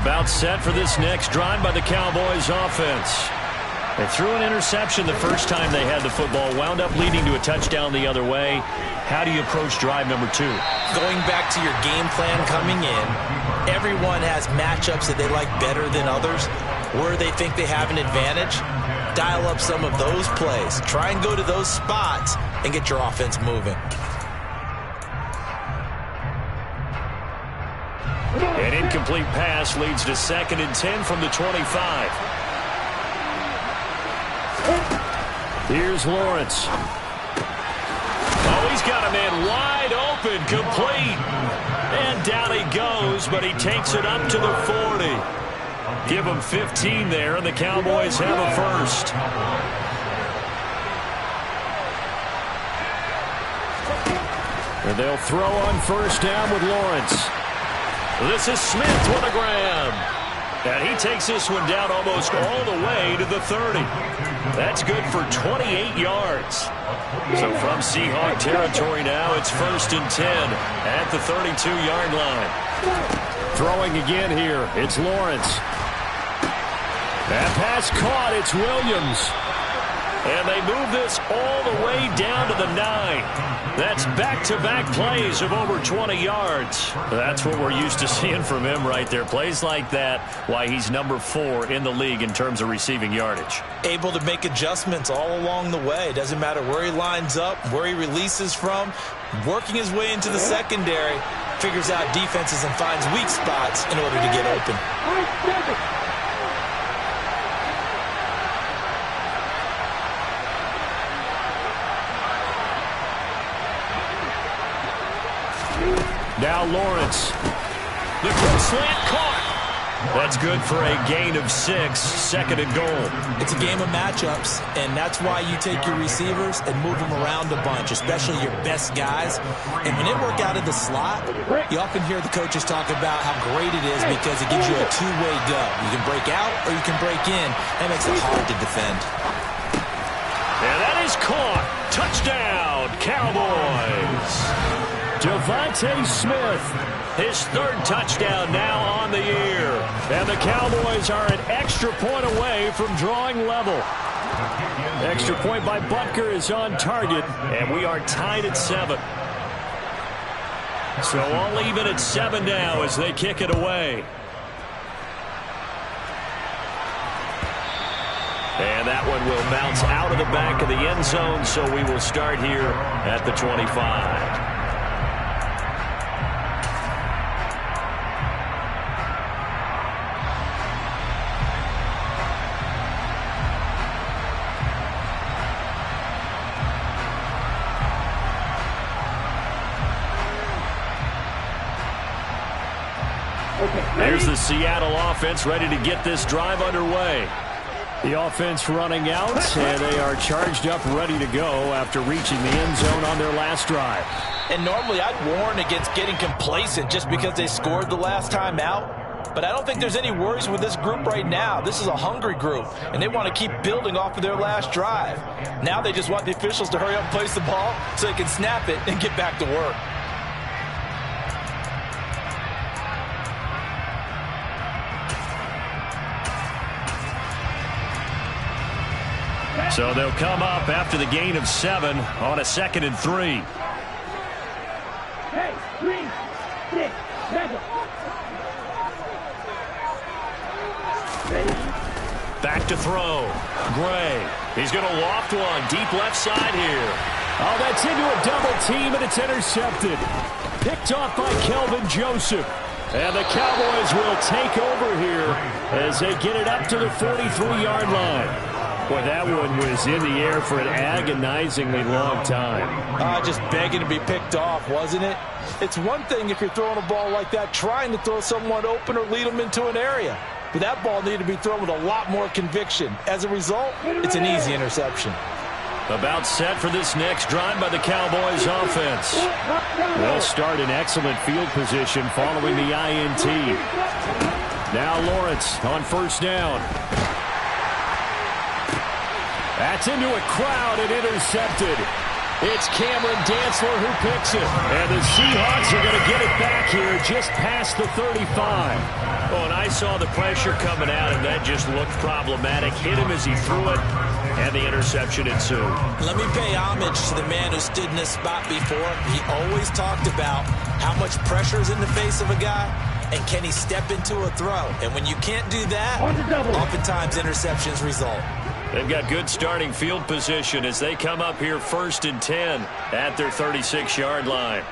About set for this next drive by the Cowboys offense. They threw an interception the first time they had the football, wound up leading to a touchdown the other way. How do you approach drive number 2? Going back to your game plan coming in, everyone has matchups that they like better than others, where they think they have an advantage. Dial up some of those plays. Try and go to those spots and get your offense moving. An incomplete pass leads to 2nd and 10 from the 25. Here's Lawrence. Oh, he's got a man wide open, complete. And down he goes, but he takes it up to the 40. Give him 15 there, and the Cowboys have a first. And they'll throw on first down with Lawrence. This is Smith with a grab. And he takes this one down almost all the way to the 30. That's good for 28 yards. So from Seahawk territory now, it's 1st and 10 at the 32-yard line. Throwing again here, it's Lawrence. That pass caught, it's Williams. And they move this all the way down to the 9. That's back-to-back plays of over 20 yards. That's what we're used to seeing from him right there. Plays like that, why he's number 4 in the league in terms of receiving yardage. Able to make adjustments all along the way. Doesn't matter where he lines up, where he releases from. Working his way into the secondary, figures out defenses and finds weak spots in order to get open. Now Lawrence. The quick slant caught. That's good for a gain of 6, 2nd and goal. It's a game of matchups, and that's why you take your receivers and move them around a bunch, especially your best guys. And when they work out of the slot, you often hear the coaches talk about how great it is because it gives you a two-way go. You can break out or you can break in. That makes it hard to defend. And that is caught. Touchdown, Cowboys. Devontae Smith, his 3rd touchdown now on the year. And the Cowboys are an extra point away from drawing level. Extra point by Butker is on target, and we are tied at 7. So all even at 7 now as they kick it away. And that one will bounce out of the back of the end zone, so we will start here at the 25. There's the Seattle offense ready to get this drive underway. The offense running out, and they are charged up, ready to go after reaching the end zone on their last drive. And normally I'd warn against getting complacent just because they scored the last time out. But I don't think there's any worries with this group right now. This is a hungry group, and they want to keep building off of their last drive. Now they just want the officials to hurry up and place the ball so they can snap it and get back to work. So they'll come up after the gain of 7 on a 2nd and 3. Hey, 3, 6, 7. Back to throw. Gray. He's going to loft one. Deep left side here. Oh, that's into a double team, and it's intercepted. Picked off by Kelvin Joseph. And the Cowboys will take over here as they get it up to the 43-yard line. Boy, that one was in the air for an agonizingly long time. Just begging to be picked off, wasn't it? It's one thing if you're throwing a ball like that, trying to throw someone open or lead them into an area. But that ball needed to be thrown with a lot more conviction. As a result, it's an easy interception. About set for this next drive by the Cowboys offense. They'll start in excellent field position following the INT. Now Lawrence on first down. That's into a crowd and intercepted. It's Cameron Dantzler who picks it. And the Seahawks are going to get it back here just past the 35. Oh, and I I saw the pressure coming out, and that just looked problematic. Hit him as he threw it, and the interception ensued. Let me pay homage to the man who stood in this spot before. He always talked about how much pressure is in the face of a guy, and can he step into a throw. And when you can't do that, oftentimes interceptions result. They've got good starting field position as they come up here 1st and 10 at their 36-yard line.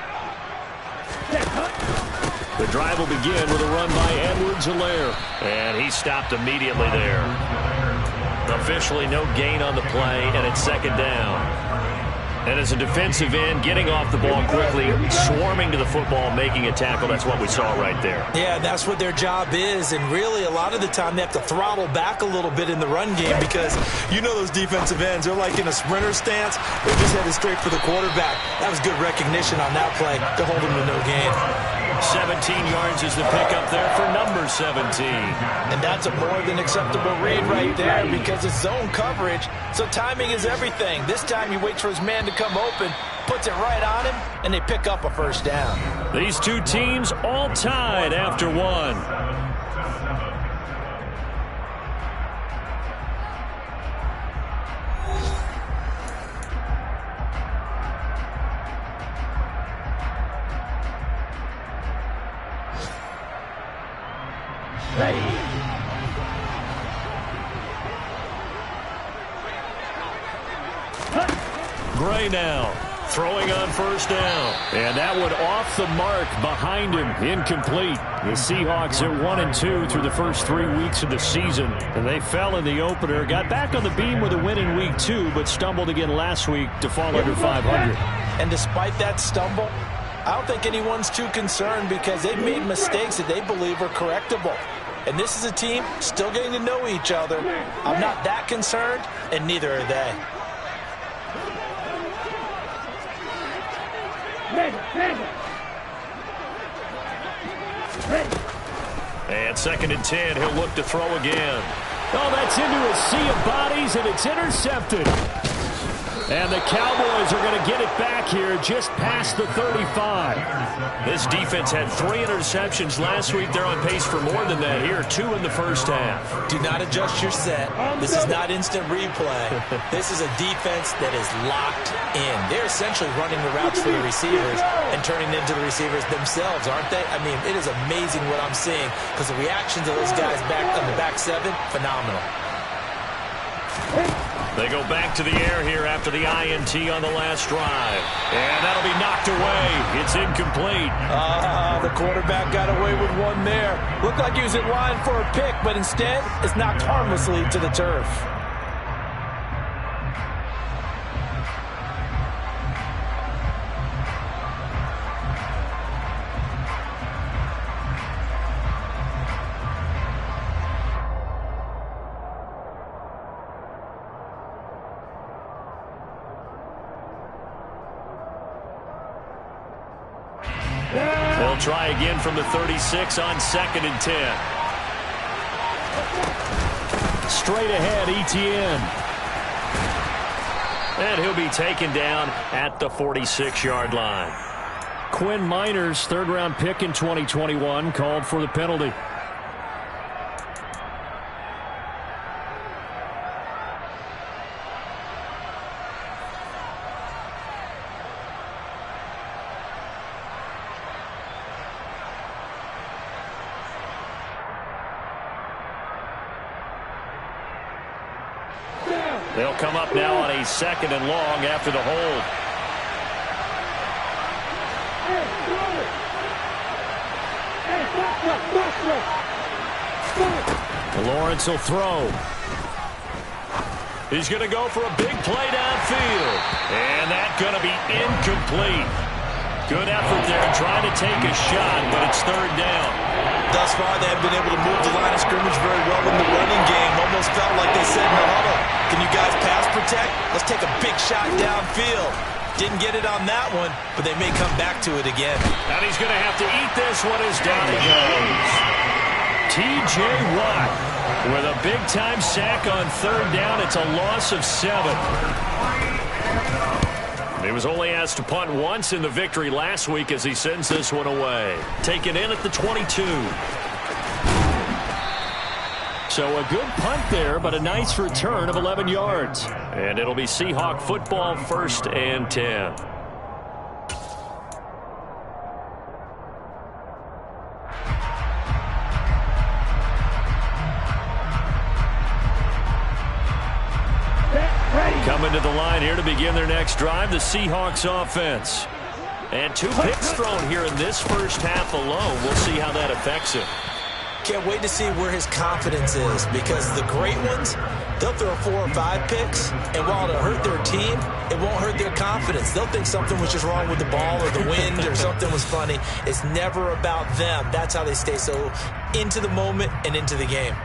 The drive will begin with a run by Edwards-Helaire, and he stopped immediately there. Officially no gain on the play, and it's 2nd down. And as a defensive end, getting off the ball quickly, swarming to the football, making a tackle, that's what we saw right there. Yeah, that's what their job is, and really a lot of the time they have to throttle back a little bit in the run game because you know those defensive ends, they're like in a sprinter stance. They're just headed straight for the quarterback. That was good recognition on that play to hold them to no gain. 17 yards is the pickup there for number 17. And that's a more than acceptable read right there because it's zone coverage, so timing is everything. This time he waits for his man to come open, puts it right on him, and they pick up a 1st down. These two teams all tied after one. Gray now, throwing on 1st down. And that one off the mark behind him, incomplete. The Seahawks are 1-2 through the first 3 weeks of the season. And they fell in the opener, got back on the beam with a win in week 2, but stumbled again last week to fall under 500. And despite that stumble, I don't think anyone's too concerned because they've made mistakes that they believe are correctable. And this is a team still getting to know each other. I'm not that concerned, and neither are they. And 2nd and 10, he'll look to throw again. Oh, that's into a sea of bodies, and it's intercepted. And the Cowboys are going to get it back here just past the 35. This defense had 3 interceptions last week. They're on pace for more than that here, 2 in the first half. Do not adjust your set. This is not instant replay. This is a defense that is locked in. They're essentially running the routes for the receivers and turning into the receivers themselves, aren't they? I mean, it is amazing what I'm seeing because the reactions of those guys back on the back 7, phenomenal. They go back to the air here after the INT on the last drive. And that'll be knocked away. It's incomplete. The quarterback got away with one there. Looked like he was in line for a pick, but instead it's knocked harmlessly to the turf. They'll try again from the 36 on 2nd and 10. Straight ahead, Etienne. And he'll be taken down at the 46-yard line. Quinn Miners, 3rd-round pick in 2021, called for the penalty. They'll come up now on a 2nd and long after the hold. Lawrence will throw. He's going to go for a big play downfield. And that's going to be incomplete. Good effort there trying to take a shot, but it's 3rd down. Thus far, they have been able to move the line of scrimmage very well in the running game. Almost felt like they said in the huddle, can you guys pass protect? Let's take a big shot downfield. Didn't get it on that one, but they may come back to it again. And he's going to have to eat this one as down he goes. T.J. Watt with a big-time sack on 3rd down. It's a loss of 7. He was only asked to punt once in the victory last week as he sends this one away. Taken in at the 22. So a good punt there, but a nice return of 11 yards. And it'll be Seahawk football, 1st and 10. Coming to the line here to begin their next drive, the Seahawks offense. And 2 picks thrown here in this first half alone. We'll see how that affects him. Can't wait to see where his confidence is, because the great ones, they'll throw 4 or 5 picks, and while it'll hurt their team, it won't hurt their confidence. They'll think something was just wrong with the ball or the wind or something was funny. It's never about them. That's how they stay so into the moment and into the game.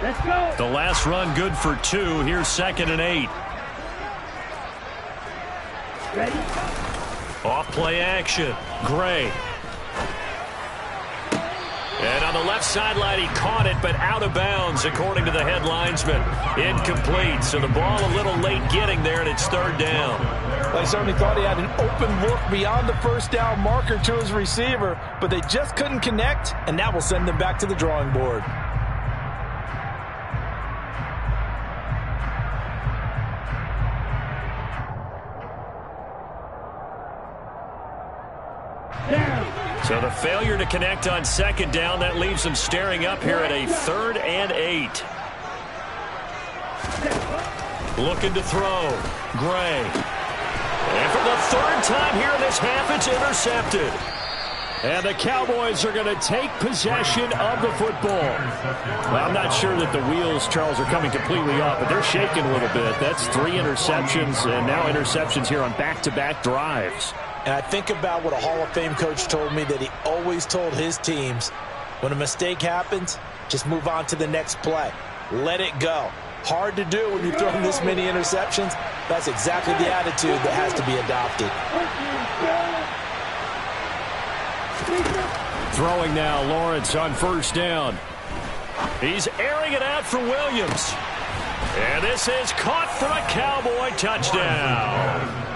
Let's go. The last run good for 2. Here's 2nd and 8. Ready? Off play action. Gray. And on the left sideline, he caught it, but out of bounds, according to the head linesman. Incomplete. So the ball a little late getting there, and it's 3rd down. They certainly thought he had an open look beyond the first down marker to his receiver, but they just couldn't connect, and that will send them back to the drawing board. So the failure to connect on 2nd down, that leaves them staring up here at a 3rd and 8. Looking to throw. Gray. And for the 3rd time here in this half, it's intercepted. And the Cowboys are going to take possession of the football. Well, I'm not sure that the wheels, Charles, are coming completely off, but they're shaking a little bit. That's 3 interceptions, and now interceptions here on back-to-back drives. And I think about what a Hall of Fame coach told me, that he always told his teams, when a mistake happens, just move on to the next play. Let it go. Hard to do when you're throwing this many interceptions. That's exactly the attitude that has to be adopted. Throwing now, Lawrence on 1st down. He's airing it out for Williams. And this is caught for a Cowboy touchdown.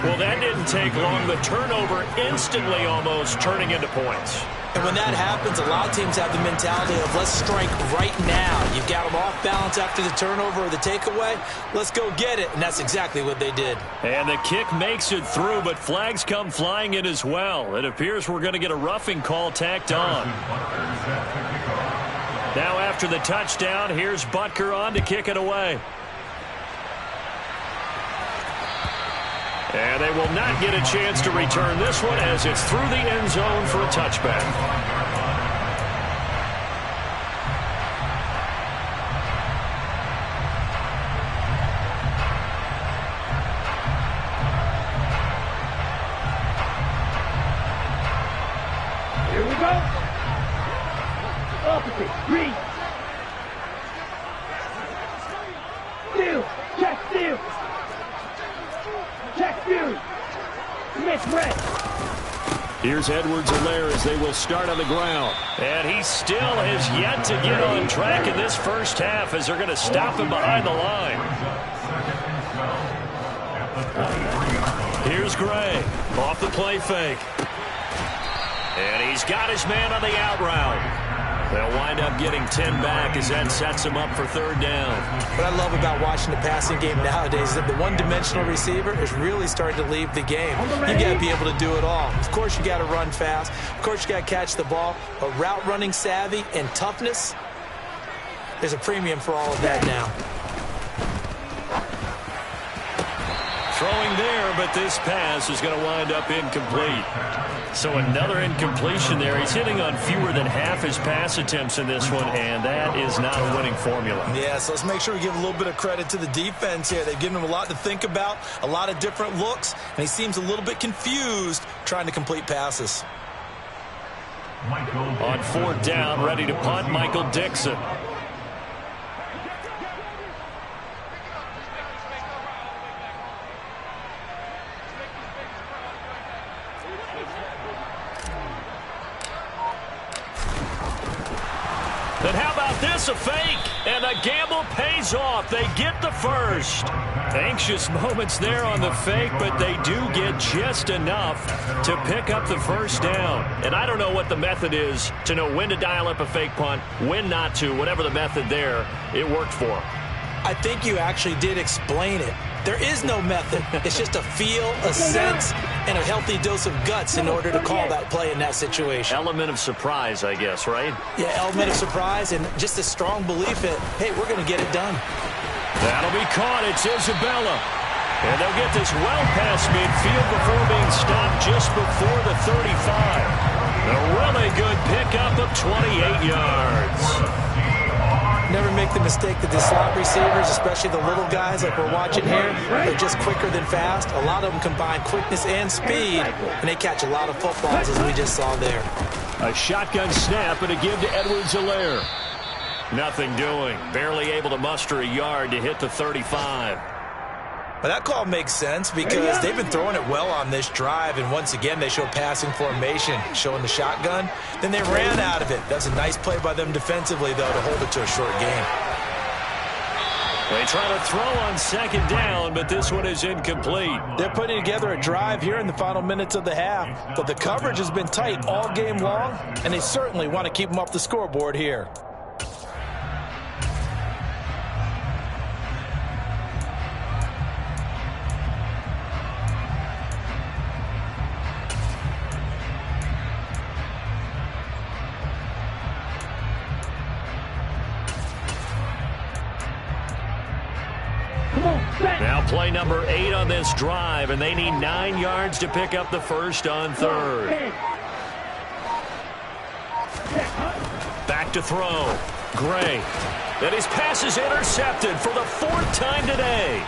Well, that didn't take long. The turnover instantly almost turning into points. And when that happens, a lot of teams have the mentality of, let's strike right now. You've got them off balance after the turnover or the takeaway. Let's go get it. And that's exactly what they did. And the kick makes it through, but flags come flying in as well. It appears we're going to get a roughing call tacked on. Now after the touchdown, here's Butker on to kick it away. And they will not get a chance to return this one, as it's through the end zone for a touchback. Here we go. Opposite. Green. Steal. Check steal. Check Fury. Smith red. Here's Edwards-Helaire as they will start on the ground. And he still has yet to get on track in this first half, as they're going to stop him behind the line. Here's Gray off the play fake. And he's got his man on the out route. They'll wind up getting 10 back as that sets him up for 3rd down. What I love about watching the passing game nowadays is that the one-dimensional receiver is really starting to leave the game. You got to be able to do it all. Of course, you got to run fast. Of course, you got to catch the ball. But route running savvy and toughness, there's a premium for all of that now. Throwing there, but this pass is going to wind up incomplete. So another incompletion there. He's hitting on fewer than half his pass attempts in this one, and that is not a winning formula. Yeah, so let's make sure we give a little bit of credit to the defense here. They've given him a lot to think about, a lot of different looks, and he seems a little bit confused trying to complete passes. On 4th down, ready to punt, Michael Dixon. And how about this, a fake? And the gamble pays off. They get the first. Anxious moments there on the fake, but they do get just enough to pick up the first down. And I don't know what the method is to know when to dial up a fake punt, when not to. Whatever the method there, it worked for them. I think you actually did explain it. There is no method. It's just a feel, a sense, and a healthy dose of guts in order to call that play in that situation. Element of surprise, I guess, right? Yeah, element of surprise and just a strong belief that, hey, we're going to get it done. That'll be caught. It's Isabella. And they'll get this well past midfield before being stopped just before the 35. A really good pickup of 28 yards. Never make the mistake that the slot receivers, especially the little guys like we're watching here, they're just quicker than fast. A lot of them combine quickness and speed, and they catch a lot of footballs, as we just saw there. A shotgun snap and a give to Edwards-Helaire. Nothing doing. Barely able to muster a yard to hit the 35. But that call makes sense because they've been throwing it well on this drive, and once again they show passing formation, showing the shotgun. Then they ran out of it. That's a nice play by them defensively, though, to hold it to a short game. They try to throw on second down, but this one is incomplete. They're putting together a drive here in the final minutes of the half, but the coverage has been tight all game long, and they certainly want to keep them off the scoreboard here. Now play number 8 on this drive, and they need 9 yards to pick up the first on third. Back to throw. Gray. And his pass is intercepted for the 4th time today.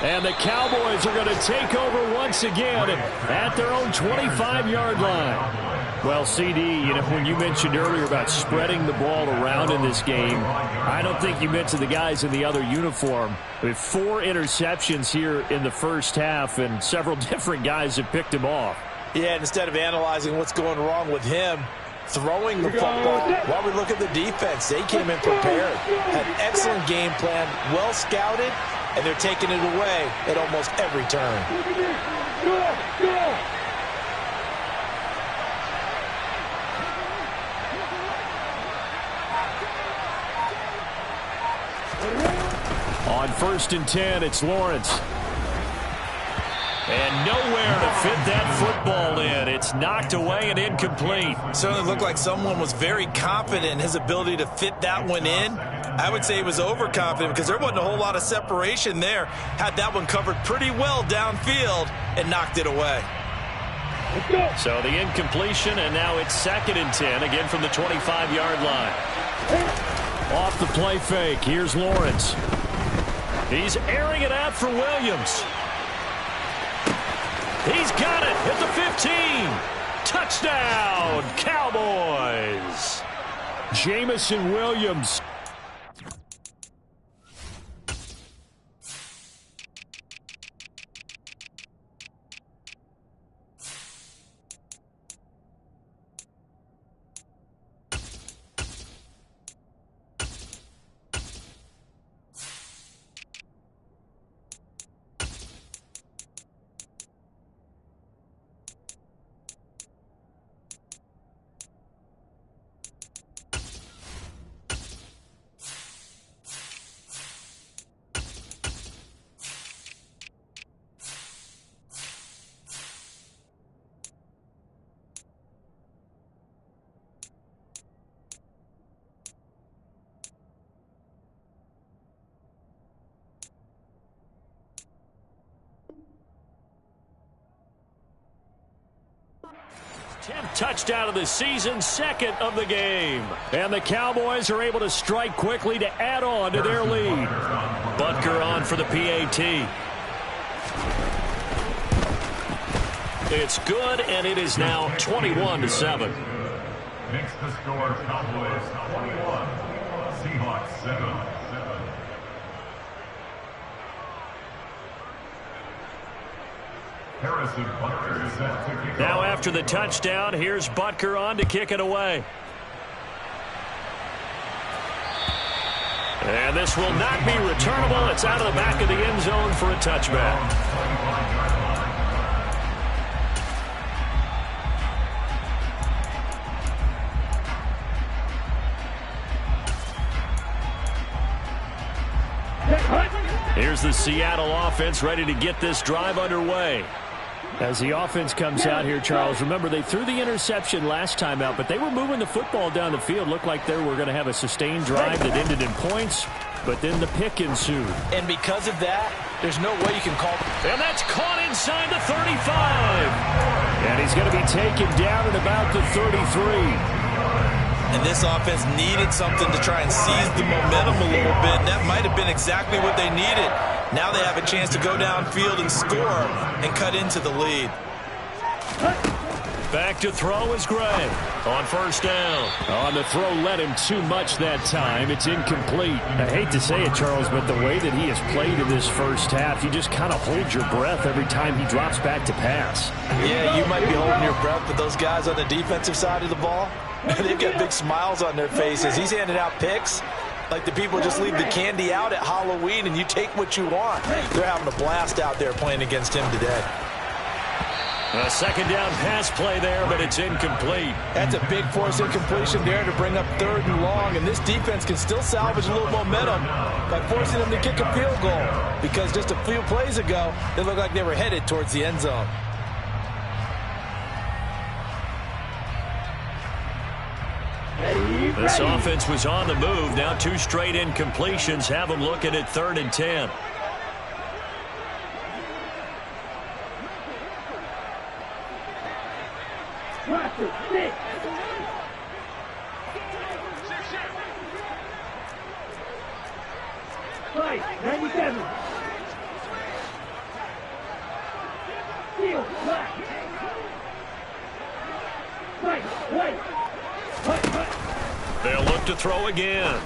And the Cowboys are going to take over once again at their own 25-yard line. Well, CD, you know, when you mentioned earlier about spreading the ball around in this game, I don't think you mentioned the guys in the other uniform. With 4 interceptions here in the first half, and several different guys have picked him off. Yeah, and instead of analyzing what's going wrong with him, throwing the football, while we look at the defense, they came in prepared. Had an excellent game plan, well scouted, and they're taking it away at almost every turn. On 1st and 10, it's Lawrence. And nowhere to fit that football in. It's knocked away and incomplete. Certainly looked like someone was very confident in his ability to fit that one in. I would say he was overconfident because there wasn't a whole lot of separation there. Had that one covered pretty well downfield and knocked it away. So the incompletion, and now it's 2nd and 10, again from the 25-yard line. Off the play fake, here's Lawrence. He's airing it out for Williams. He's got it at the 15. Touchdown, Cowboys. Jamison Williams. Touchdown of the season, 2nd of the game. And the Cowboys are able to strike quickly to add on to their lead. Butker on for the PAT. It's good, and it is now 21-7. Next to score, Cowboys 21, Seahawks 7. Now after the touchdown, here's Butker on to kick it away. And this will not be returnable. It's out of the back of the end zone for a touchback. Here's the Seattle offense ready to get this drive underway. As the offense comes out here, Charles, remember they threw the interception last time out, but they were moving the football down the field. Looked like they were going to have a sustained drive that ended in points, but then the pick ensued. And because of that, there's no way you can call. And that's caught inside the 35. And he's going to be taken down at about the 33. And this offense needed something to try and seize the momentum a little bit. And that might have been exactly what they needed. Now they have a chance to go downfield and score and cut into the lead. Back to throw is Gray on first down. On the throw led him too much that time. It's incomplete. I hate to say it, Charles, but the way that he has played in this first half, you just kind of hold your breath every time he drops back to pass. Yeah, you might be holding your breath, but those guys on the defensive side of the ball, they've got big smiles on their faces. He's handing out picks like the people just leave the candy out at Halloween and you take what you want. They're having a blast out there playing against him today. A second down pass play there, but it's incomplete. That's a big force incompletion there to bring up 3rd and long, and this defense can still salvage a little momentum by forcing them to kick a field goal, because just a few plays ago, they looked like they were headed towards the end zone. This offense was on the move. Now 2 straight incompletions have them looking at 3rd and 10. Right, 97. Heel, left. Right. They'll look to throw again.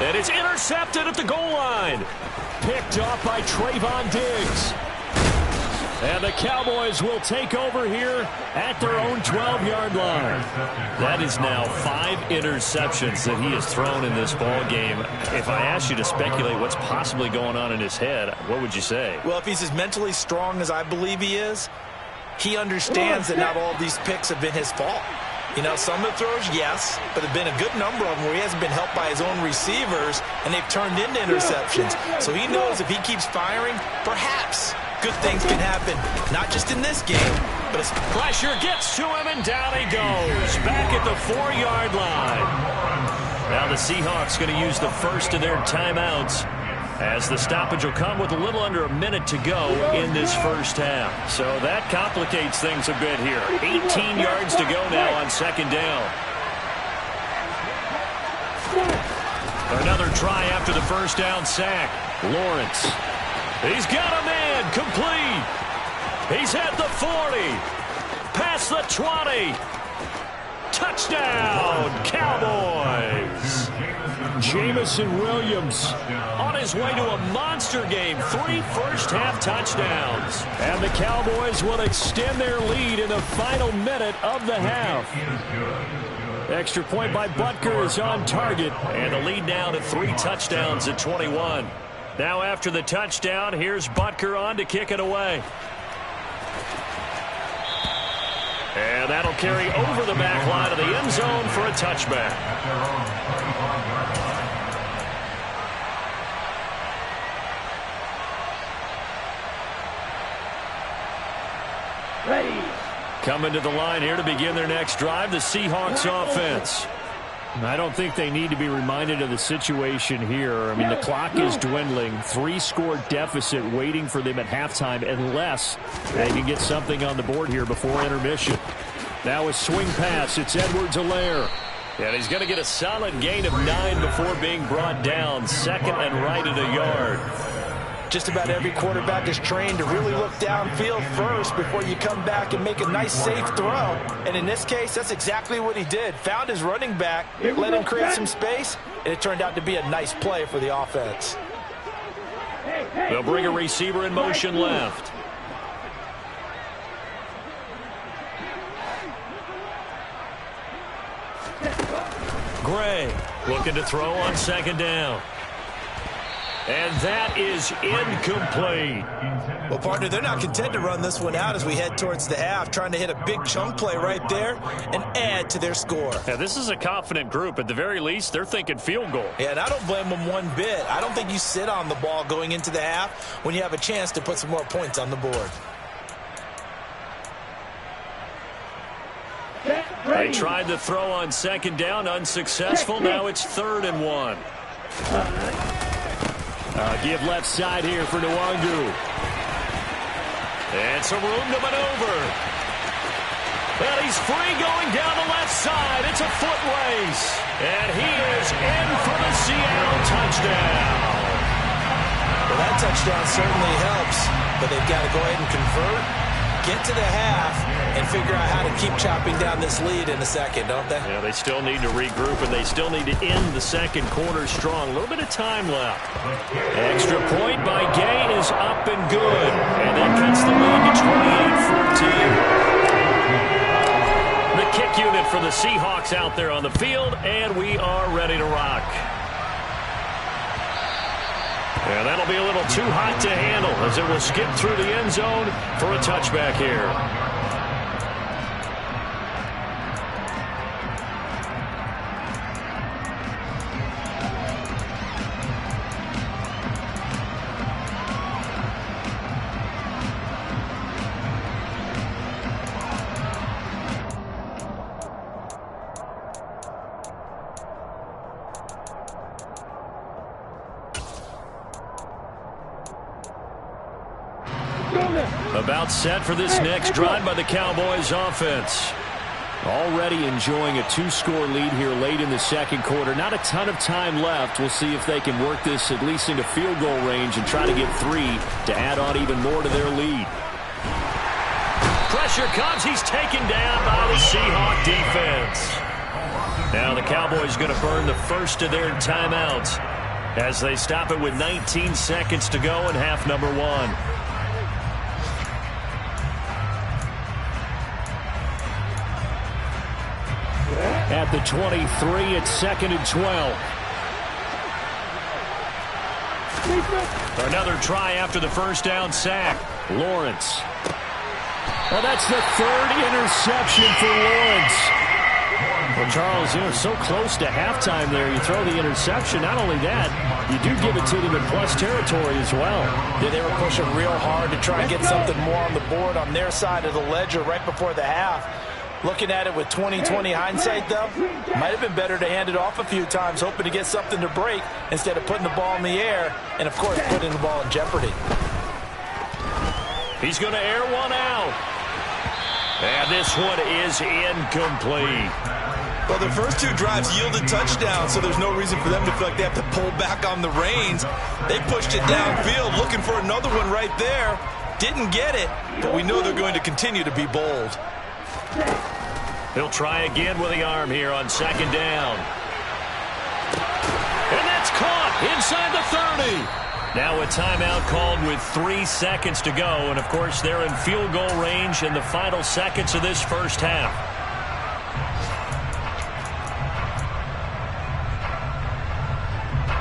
And it's intercepted at the goal line. Picked off by Trayvon Diggs. And the Cowboys will take over here at their own 12-yard line. That is now 5 interceptions that he has thrown in this ball game. If I asked you to speculate what's possibly going on in his head, what would you say? Well, if he's as mentally strong as I believe he is, he understands that not all of these picks have been his fault. You know, some of the throws, yes, but there have been a good number of them where he hasn't been helped by his own receivers, and they've turned into interceptions. So he knows if he keeps firing, perhaps good things can happen, not just in this game, but as pressure gets to him, and down he goes, back at the 4-yard line. Now the Seahawks going to use the first of their timeouts, as the stoppage will come with a little under a minute to go in this first half. So that complicates things a bit here. 18 yards to go now on second down. Another try after the first down sack. Lawrence. He's got a man complete. He's at the 40. Past the 20. Touchdown, Cowboys. Jamison Williams on his way to a monster game. 3 first-half touchdowns. And the Cowboys will extend their lead in the final minute of the half. Extra point by Butker is on target. And the lead now to 3 touchdowns at 21. Now after the touchdown, here's Butker on to kick it away. And that'll carry over the back line of the end zone for a touchback. Ready. Coming to the line here to begin their next drive, the Seahawks offense. I don't think they need to be reminded of the situation here. I mean, the clock is dwindling. 3-score deficit waiting for them at halftime unless they can get something on the board here before intermission. Now a swing pass. It's Edwards-Helaire. And he's going to get a solid gain of 9 before being brought down. Second and right at a yard. Just about every quarterback is trained to really look downfield first before you come back and make a nice, safe throw. And in this case, that's exactly what he did. Found his running back, let him create some space, and it turned out to be a nice play for the offense. They'll bring a receiver in motion left. Gray Looking to throw on second down. And that is incomplete. Well, partner, they're not content to run this one out as we head towards the half, trying to hit a big chunk play right there and add to their score. Yeah, this is a confident group. At the very least, they're thinking field goal. Yeah, and I don't blame them one bit. I don't think you sit on the ball going into the half when you have a chance to put some more points on the board. They tried to throw on second down, unsuccessful. Now it's 3rd and 1. Give left side here for Nwangu. And some room to maneuver. And he's free going down the left side. It's a foot race. And he is in for the Seattle touchdown. Well, that touchdown certainly helps, but they've got to go ahead and convert, get to the half, and figure out how to keep chopping down this lead in the second, don't they? Yeah, they still need to regroup, and they still need to end the second quarter strong. A little bit of time left. Extra point by Gay is up and good. And that cuts the lead to 28-14. The kick unit for the Seahawks out there on the field, and we are ready to rock. And that'll be a little too hot to handle as it will skip through the end zone for a touchback here. About set for this next drive by the Cowboys offense. Already enjoying a 2-score lead here late in the second quarter. Not a ton of time left. We'll see if they can work this at least into field goal range and try to get 3 to add on even more to their lead. Pressure comes. He's taken down by the Seahawk defense. Now the Cowboys going to burn the first of their timeouts as they stop it with 19 seconds to go in half number 1. At the 23, it's 2nd and 12. Another try after the first down sack. Lawrence. Well, that's the 3rd interception for Lawrence. Well, Charles, you know, so close to halftime there. You throw the interception. Not only that, you do give it to them in plus territory as well. Yeah, they were pushing real hard to try and get something more on the board on their side of the ledger right before the half. Looking at it with 20/20 hindsight, though, might have been better to hand it off a few times, hoping to get something to break instead of putting the ball in the air and, of course, putting the ball in jeopardy. He's going to air one out. And this one is incomplete. Well, their first 2 drives yielded touchdowns, so there's no reason for them to feel like they have to pull back on the reins. They pushed it downfield, looking for another one right there. Didn't get it, but we know they're going to continue to be bold. He'll try again with the arm here on second down. And that's caught inside the 30. Now a timeout called with 3 seconds to go. And, of course, they're in field goal range in the final seconds of this first half.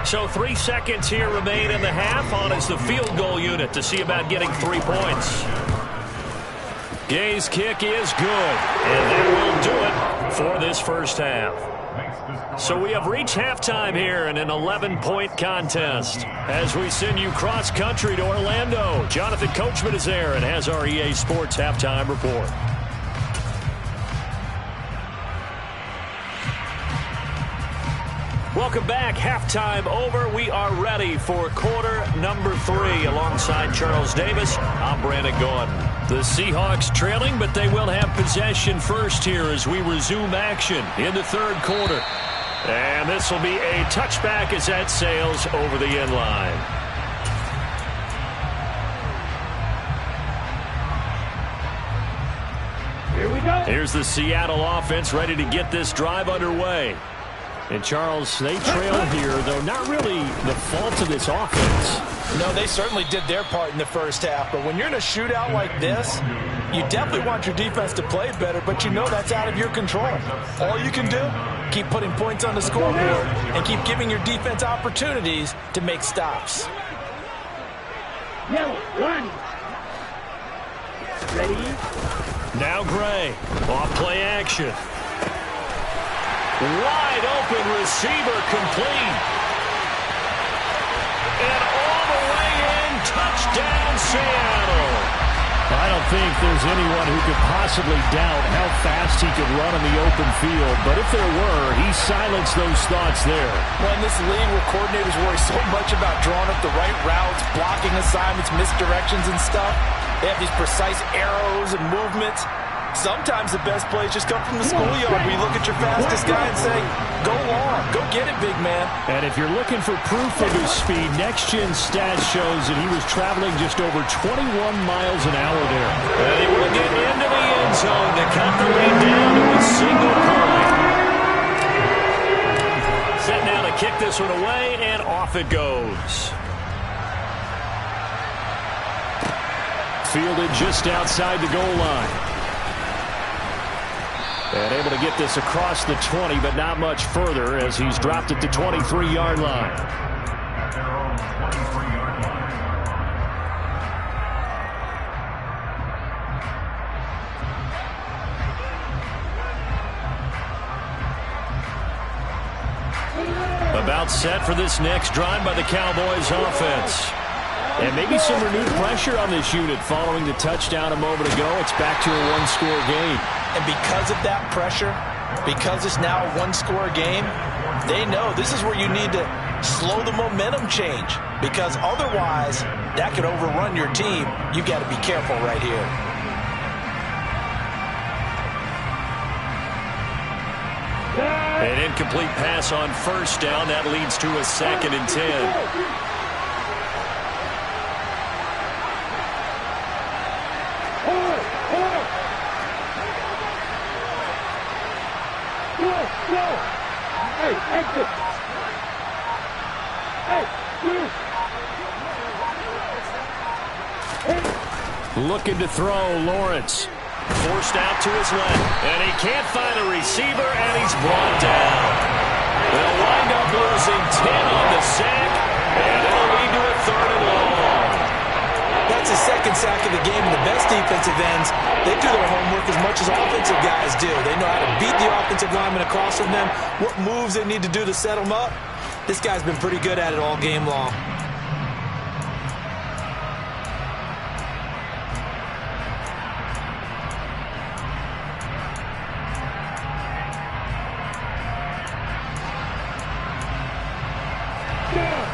So 3 seconds here remain in the half. On is the field goal unit to see about getting 3 points. Gay's kick is good, and that will do it for this first half. So we have reached halftime here in an 11-point contest. As we send you cross-country to Orlando, Jonathan Coachman is there and has our EA Sports halftime report. Welcome back. Halftime over. We are ready for quarter number 3. Alongside Charles Davis, I'm Brandon Gaudin. The Seahawks trailing, but they will have possession first here as we resume action in the third quarter. And this will be a touchback as that sails over the end line. Here we go. Here's the Seattle offense ready to get this drive underway. And, Charles, they trail here, though not really the fault of this offense. No, they certainly did their part in the first half. But when you're in a shootout like this, you definitely want your defense to play better, but you know that's out of your control. All you can do, keep putting points on the scoreboard and keep giving your defense opportunities to make stops. Yellow, one. Ready? Now Gray, off play action. Wide open receiver complete. And all the way in, touchdown Seattle. I don't think there's anyone who could possibly doubt how fast he could run in the open field. But if there were, he silenced those thoughts there. Well, in this league where coordinators worry so much about drawing up the right routes, blocking assignments, misdirections and stuff, they have these precise arrows and movements. Sometimes the best plays just come from the schoolyard where you look at your fastest guy and say, go long, go get it, big man. And if you're looking for proof of his speed, Next Gen Stats shows that he was traveling just over 21 miles an hour there. And he will get into the end zone to cut the lead down to a single point. Set now to kick this one away, and off it goes. Fielded just outside the goal line. And able to get this across the 20, but not much further as he's dropped at the 23-yard line. At their own 23-yard line. About set for this next drive by the Cowboys offense. And maybe some renewed pressure on this unit following the touchdown a moment ago. It's back to a one-score game. And because of that pressure, because it's now a one-score game, they know this is where you need to slow the momentum change. Because otherwise, that could overrun your team. You got to be careful right here. An incomplete pass on first down. That leads to a 2nd and 10. Hey, exit. Hey, Looking to throw, Lawrence. Forced out to his left. And he can't find a receiver, and he's brought down. They'll wind up losing 10 on the sack, and it'll lead to a 3rd and long. That's his 2nd sack of the game, and the best defensive ends, they do their homework as much as offensive guys do. They know how to beat the offensive lineman across from them, what moves they need to do to set them up. This guy's been pretty good at it all game long.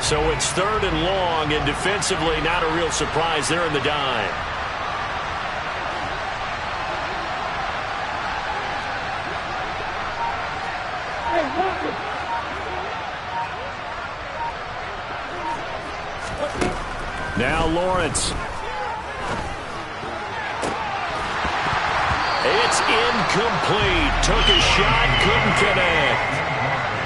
So it's 3rd and long, and defensively not a real surprise there in the dime. Now Lawrence. It's incomplete. Took a shot, couldn't connect.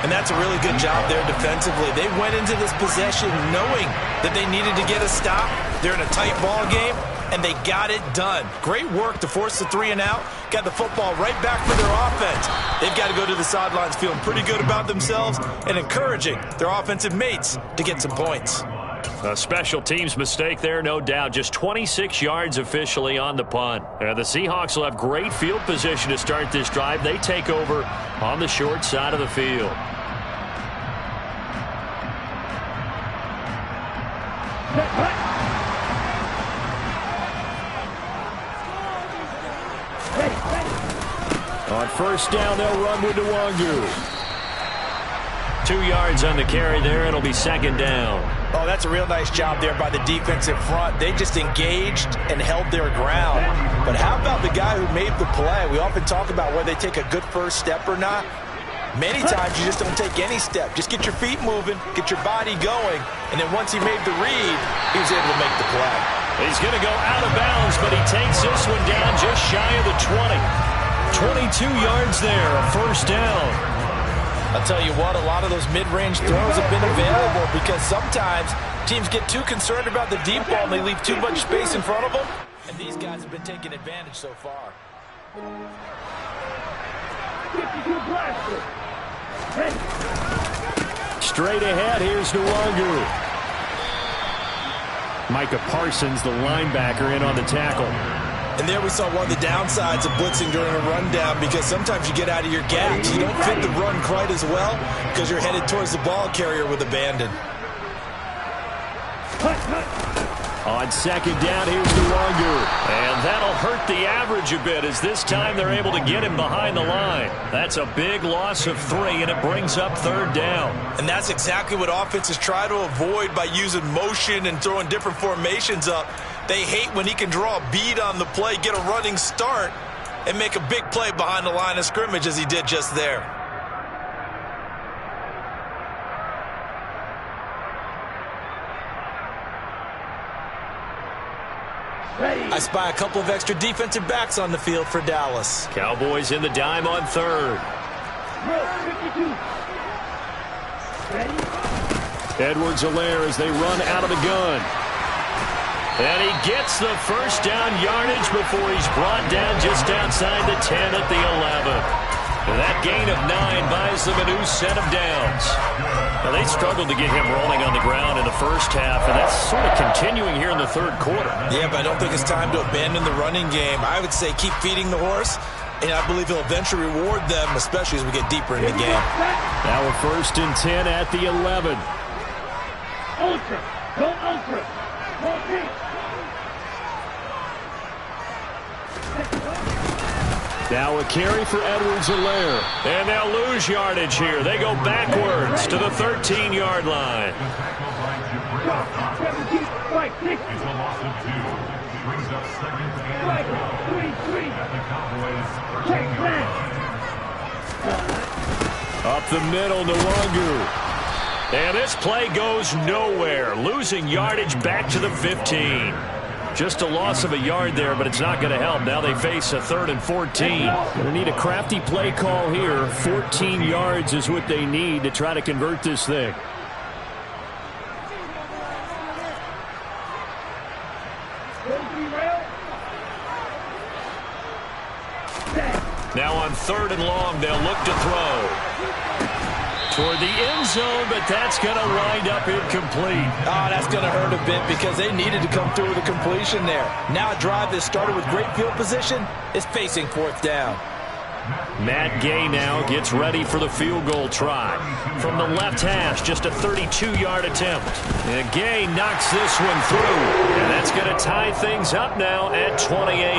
And that's a really good job there defensively. They went into this possession knowing that they needed to get a stop. They're in a tight ball game, and they got it done. Great work to force the 3 and out. Got the football right back for their offense. They've got to go to the sidelines feeling pretty good about themselves and encouraging their offensive mates to get some points. A special teams mistake there, no doubt. Just 26 yards officially on the punt. The Seahawks will have great field position to start this drive. They take over on the short side of the field. On first down, they'll run with Nwangu. 2 yards on the carry there. It'll be 2nd down. Oh, that's a real nice job there by the defensive front. They just engaged and held their ground. But how about the guy who made the play? We often talk about whether they take a good first step or not. Many times you just don't take any step. Just get your feet moving, get your body going, and then once he made the read, he was able to make the play. He's going to go out of bounds, but he takes this one down just shy of the 20. 22 yards there, a first down. I'll tell you what, a lot of those mid-range throws have been available because sometimes teams get too concerned about the deep ball and they leave too much space in front of them. And these guys have been taking advantage so far. Straight ahead, here's Nwangu. Micah Parsons, the linebacker, in on the tackle. And there we saw one of the downsides of blitzing during a rundown because sometimes you get out of your gaps. You don't fit the run quite as well because you're headed towards the ball carrier with abandon. On second down, here's Nwangu. And that'll hurt the average a bit as this time they're able to get him behind the line. That's a big loss of 3, and it brings up third down. And that's exactly what offenses try to avoid by using motion and throwing different formations up. They hate when he can draw a bead on the play, get a running start, and make a big play behind the line of scrimmage as he did just there. I spy a couple of extra defensive backs on the field for Dallas. Cowboys in the dime on third. Edwards-Helaire as they run out of the gun. And he gets the first down yardage before he's brought down just outside the 10 at the 11. And that gain of 9 buys them a new set of downs. Now, they struggled to get him rolling on the ground in the first half, and that's sort of continuing here in the third quarter. Yeah, but I don't think it's time to abandon the running game. I would say keep feeding the horse, and I believe he'll eventually reward them, especially as we get deeper in the game. Now we're 1st and 10 at the 11. Ultra. Go ultra. Go Now a carry for Edwards-Helaire. And they'll lose yardage here. They go backwards to the 13-yard line. It's a loss of 2. Brings up 2nd and 3 at the Cowboys' 13-yard line. Up the middle, Nwangu. And this play goes nowhere. Losing yardage back to the 15. Just a loss of a yard there, but it's not going to help. Now they face a 3rd and 14. They need a crafty play call here. 14 yards is what they need to try to convert this thing. Now on 3rd and long, they'll look to throw. Toward the end zone, but that's going to wind up incomplete. Oh, that's going to hurt a bit because they needed to come through with a completion there. Now a drive that started with great field position is facing 4th down. Matt Gay now gets ready for the field goal try. From the left hash, just a 32-yard attempt. And Gay knocks this one through. And that's going to tie things up now at 28.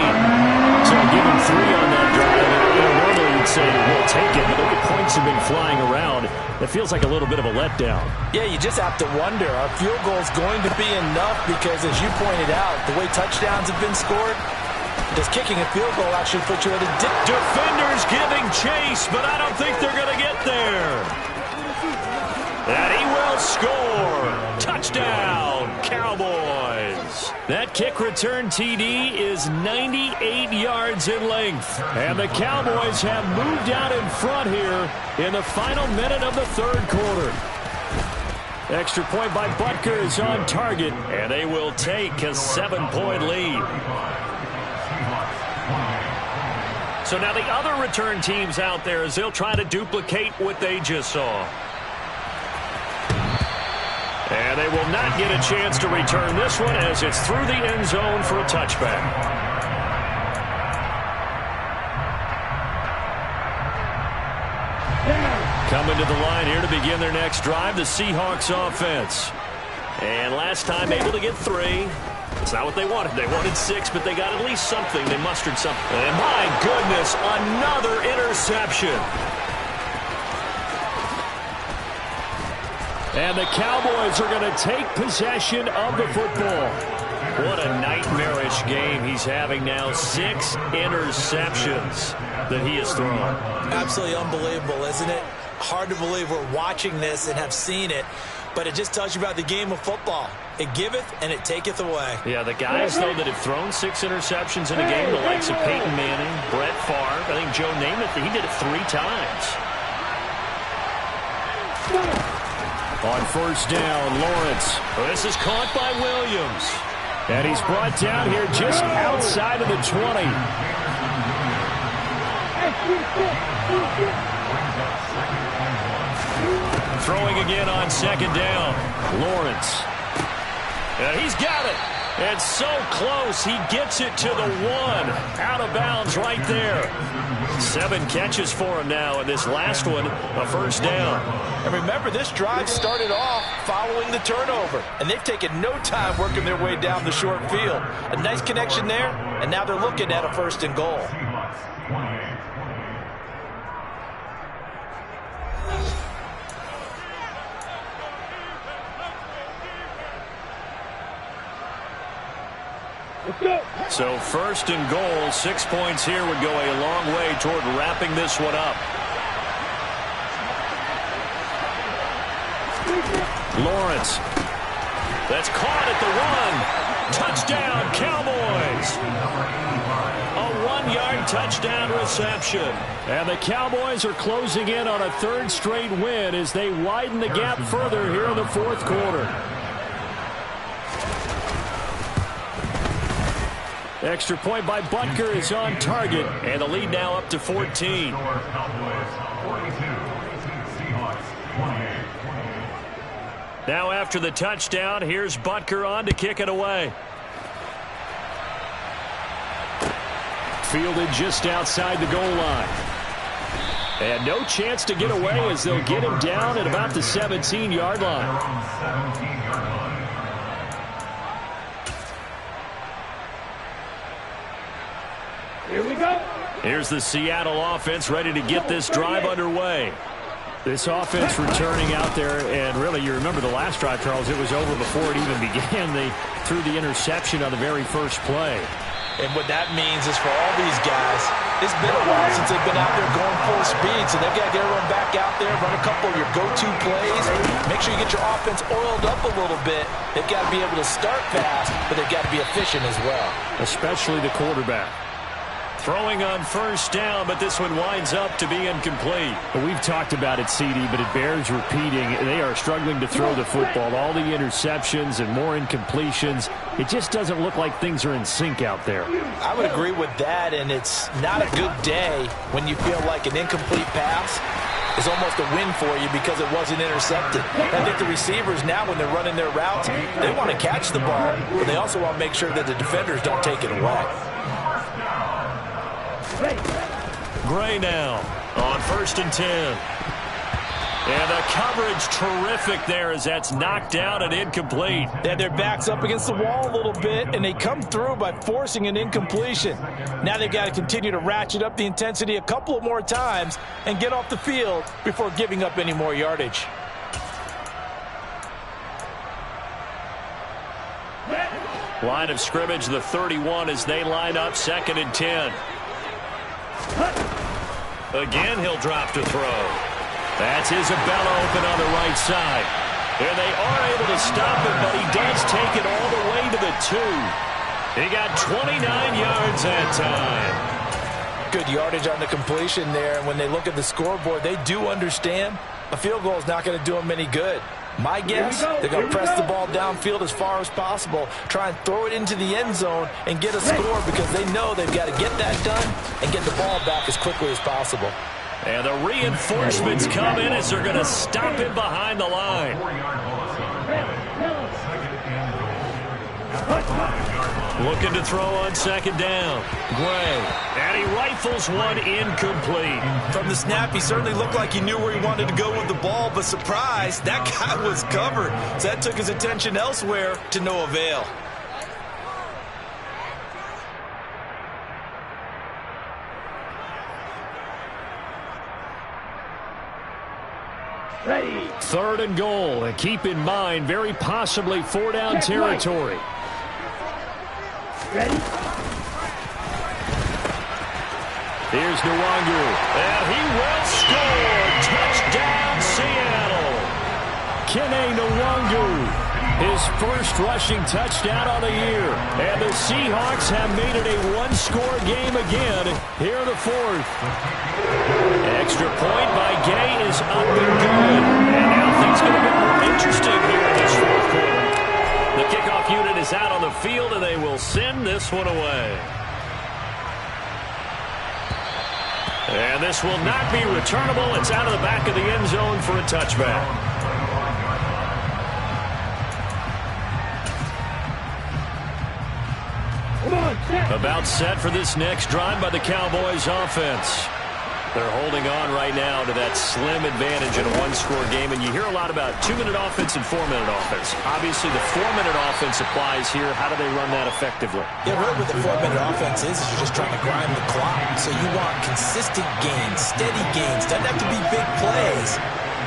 So give him 3 on that drive. Normally you'd say, we'll take it, but the way points have been flying around, it feels like a little bit of a letdown. Yeah, you just have to wonder, are field goals going to be enough? Because as you pointed out, the way touchdowns have been scored, does kicking a field goal actually put you at a defenders giving chase, but I don't think they're going to get there. And he will score. Touchdown, Cowboys. That kick return TD is 98 yards in length. And the Cowboys have moved out in front here in the final minute of the 3rd quarter. Extra point by Butker is on target, and they will take a 7-point lead. So now the other return teams out there as they'll try to duplicate what they just saw. And they will not get a chance to return this one as it's through the end zone for a touchback. Coming to the line here to begin their next drive, the Seahawks offense. And last time able to get 3. It's not what they wanted. They wanted 6, but they got at least something. They mustered something. And my goodness, another interception. And the Cowboys are going to take possession of the football. What a nightmarish game he's having now. 6 interceptions that he has thrown. Absolutely unbelievable, isn't it? Hard to believe we're watching this and have seen it. But it just tells you about the game of football. It giveth and it taketh away. Yeah, the guys, though, that have thrown 6 interceptions in a game, the likes of Peyton Manning, Brett Favre, I think Joe Namath, he did it 3 times. On first down, Lawrence. This is caught by Williams. And he's brought down here just outside of the 20. Throwing again on second down. Lawrence. And he's got it. It's so close. He gets it to the 1. Out of bounds right there. 7 catches for him now, and this last one, a first down. And remember, this drive started off following the turnover, and they've taken no time working their way down the short field. A nice connection there, and now they're looking at a 1st and goal. So 1st and goal, 6 points here would go a long way toward wrapping this one up. Lawrence. That's caught at the 1. Touchdown, Cowboys. A 1-yard touchdown reception. And the Cowboys are closing in on a 3rd straight win as they widen the gap further here in the 4th quarter. Extra point by Butker is on target, and the lead now up to 14. Now after the touchdown, here's Butker on to kick it away. Fielded just outside the goal line. And no chance to get away as they'll get him down at about the 17-yard line. Here we go. Here's the Seattle offense ready to get this drive underway. This offense returning out there, and really, you remember the last drive, Charles, it was over before it even began. They threw the interception on the very first play. And what that means is for all these guys, it's been a while since they've been out there going full speed, so they've got to get everyone back out there, run a couple of your go-to plays, make sure you get your offense oiled up a little bit. They've got to be able to start fast, but they've got to be efficient as well. Especially the quarterback. Throwing on first down, but this one winds up to be incomplete. We've talked about it, CD, but it bears repeating. They are struggling to throw the football. All the interceptions and more incompletions. It just doesn't look like things are in sync out there. I would agree with that, and it's not a good day when you feel like an incomplete pass is almost a win for you because it wasn't intercepted. I think the receivers now, when they're running their routes, they want to catch the ball, but they also want to make sure that the defenders don't take it away. Gray now on 1st and 10. And the coverage terrific there as that's knocked down and incomplete. They had their backs up against the wall a little bit, and they come through by forcing an incompletion. Now they've got to continue to ratchet up the intensity a couple of more times and get off the field before giving up any more yardage. Line of scrimmage, the 31 as they line up 2nd and 10. Again, he'll drop to throw. That's Isabella open on the right side. And they are able to stop him, but he does take it all the way to the 2. He got 29 yards that time. Good yardage on the completion there. And when they look at the scoreboard, they do understand a field goal is not going to do them any good. My guess, they're going to press the ball downfield as far as possible, try and throw it into the end zone and get a score because they know they've got to get that done and get the ball back as quickly as possible. And the reinforcements come in as they're going to stop him behind the line. Looking to throw on 2nd down. Gray. And he rifles one incomplete. From the snap, he certainly looked like he knew where he wanted to go with the ball, but surprise, that guy was covered. So that took his attention elsewhere to no avail. Ready. 3rd and goal. And keep in mind, very possibly 4-down territory. Ready. Here's Nwangu. And he will score. Touchdown, Seattle. Kene Nwangu. his first rushing touchdown on the year. And the Seahawks have made it a one-score game again here in the fourth. Extra point by Gay is up and good. And now things get a bit more interesting here in this fourth quarter. The kickoff unit is out on the field, and they will send this one away. And this will not be returnable. It's out of the back of the end zone for a touchback. About set for this next drive by the Cowboys offense. They're holding on right now to that slim advantage in a one-score game, and you hear a lot about 2-minute offense and 4-minute offense. Obviously, the 4-minute offense applies here. How do they run that effectively? Yeah, really what the 4-minute offense is you're just trying to grind the clock. So you want consistent gains, steady gains. Doesn't have to be big plays,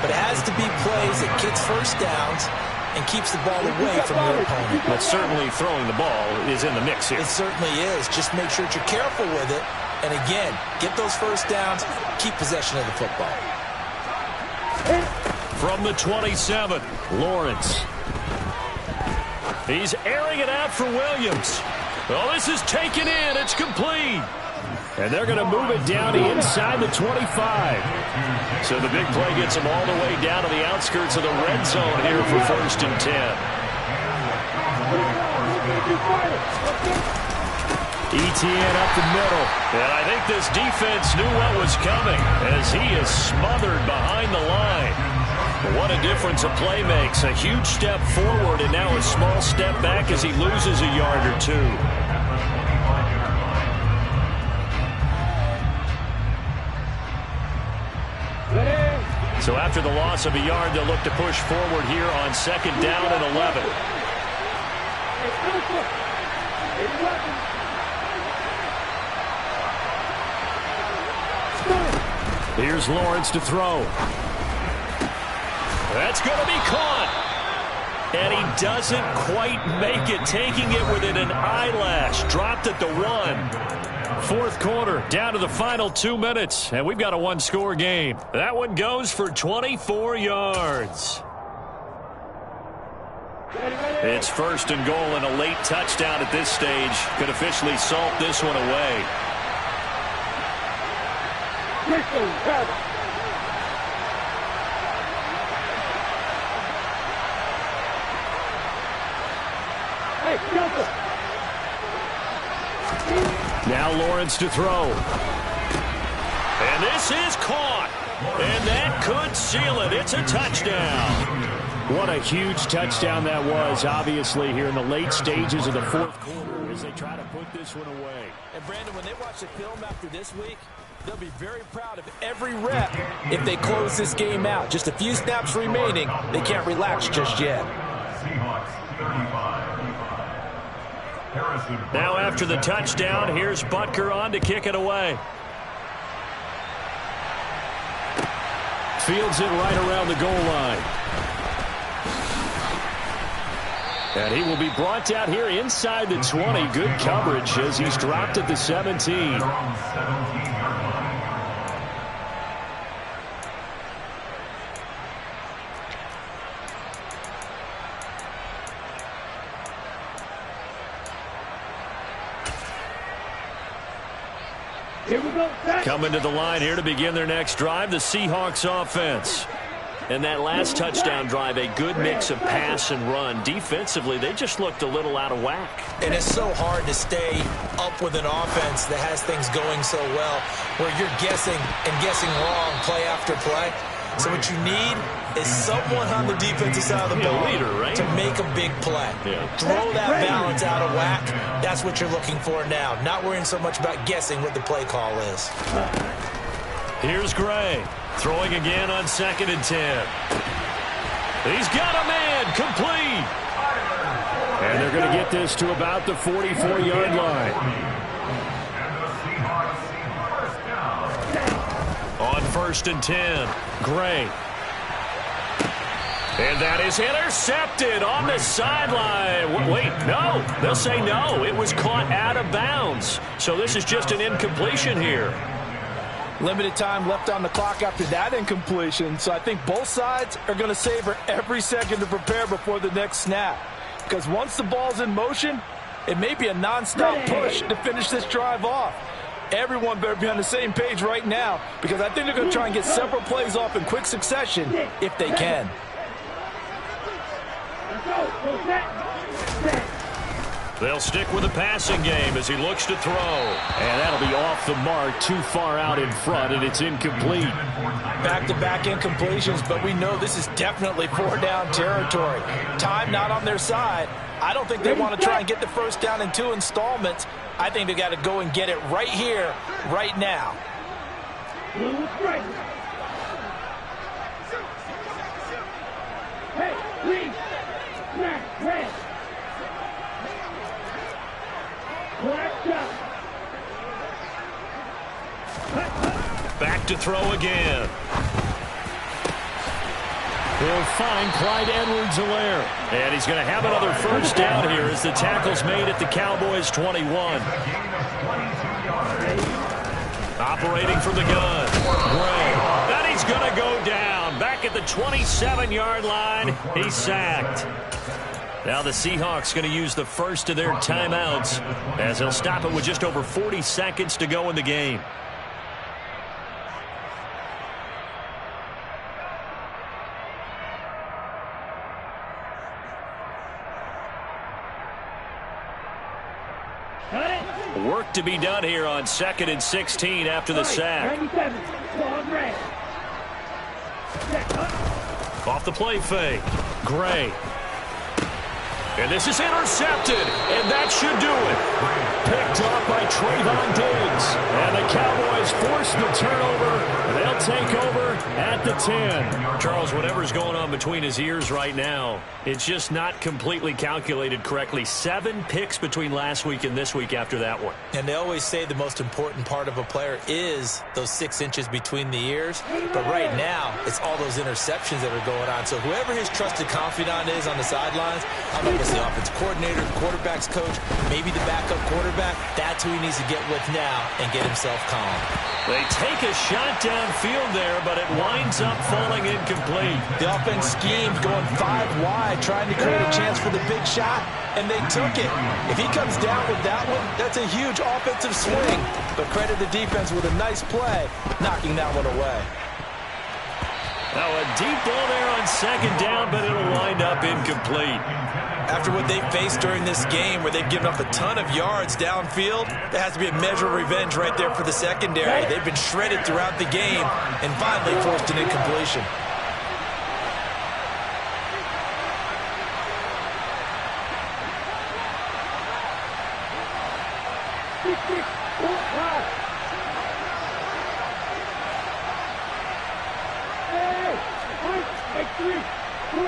but it has to be plays that gets first downs and keeps the ball away from your opponent. But certainly throwing the ball is in the mix here. It certainly is. Just make sure that you're careful with it. And again, get those first downs, keep possession of the football. From the 27, Lawrence. He's airing it out for Williams. Well, this is taken in. It's complete. And they're going to move it down to inside the 25. So the big play gets them all the way down to the outskirts of the red zone here for 1st and 10. Etienne up the middle. And I think this defense knew what was coming as he is smothered behind the line. But what a difference a play makes. A huge step forward and now a small step back as he loses a yard or two. So after the loss of a yard, they'll look to push forward here on 2nd down and 11. Here's Lawrence to throw. That's going to be caught. And he doesn't quite make it, taking it within an eyelash. Dropped at the 1. 4th quarter, down to the final 2 minutes, and we've got a one-score game. That one goes for 24 yards. It's 1st and goal, and a late touchdown at this stage could officially salt this one away. Now Lawrence to throw. And this is caught. And that could seal it. It's a touchdown. What a huge touchdown that was, obviously, here in the late stages of the 4th quarter as they try to put this one away. And, Brandon, when they watch the film after this week, they'll be very proud of every rep if they close this game out. Just a few snaps remaining. They can't relax just yet. Seahawks 35. Now after the touchdown, here's Butker on to kick it away. Fields it right around the goal line. And he will be brought down here inside the 20. Good coverage as he's dropped at the 17. Coming to the line here to begin their next drive, the Seahawks offense. And that last touchdown drive, a good mix of pass and run. Defensively, they just looked a little out of whack. And it's so hard to stay up with an offense that has things going so well, where you're guessing and guessing wrong play after play. So what you need is someone on the defensive side of the ball to make a big play. Throw that balance out of whack. That's what you're looking for now. Not worrying so much about guessing what the play call is. Here's Gray. Throwing again on 2nd and 10. He's got a man. Complete. And they're going to get this to about the 44-yard line. On 1st and 10, Gray. And that is intercepted on the sideline. Wait, no. They'll say no. It was caught out of bounds. So this is just an incompletion here. Limited time left on the clock after that incompletion, so I think both sides are going to savor every second to prepare before the next snap. Because once the ball's in motion, it may be a nonstop push to finish this drive off. Everyone better be on the same page right now, because I think they're going to try and get several plays off in quick succession if they can. They'll stick with the passing game as he looks to throw. And that'll be off the mark, too far out in front, and it's incomplete. Back-to-back incompletions, but we know this is definitely 4-down territory. Time not on their side. I don't think they want to try and get the first down in 2 installments. I think they got to go and get it right here, right now. Hey, please. Hey. Back to throw again. He'll find Clyde Edwards-Helaire. And he's going to have another first down here as the tackle's made at the Cowboys' 21. Operating from the gun. Gray. Then he's going to go down. Back at the 27-yard line. He's sacked. Now the Seahawks going to use the first of their timeouts as he'll stop it with just over 40 seconds to go in the game. Work to be done here on 2nd and 16 after the sack. Off the play fake. Gray. And this is intercepted, and that should do it. Picked off by Trayvon Diggs. And the Cowboys force the turnover. They'll take over at the 10. Charles, whatever's going on between his ears right now, it's just not completely calculated correctly. 7 picks between last week and this week after that one. And they always say the most important part of a player is those 6 inches between the ears. But right now, it's all those interceptions that are going on. So whoever his trusted confidant is on the sidelines, I don't know if it's the offensive coordinator, the quarterback's coach, maybe the backup quarterback, that's who he needs to get with now and get himself calm. They take a shot downfield there, but it winds up falling incomplete. The offense schemed going 5 wide, trying to create a chance for the big shot, and they took it. If he comes down with that one, that's a huge offensive swing. But credit the defense with a nice play, knocking that one away. Now a deep ball there on 2nd down, but it'll wind up incomplete. After what they faced during this game where they've given up a ton of yards downfield, there has to be a measure of revenge right there for the secondary. They've been shredded throughout the game and finally forced an incompletion.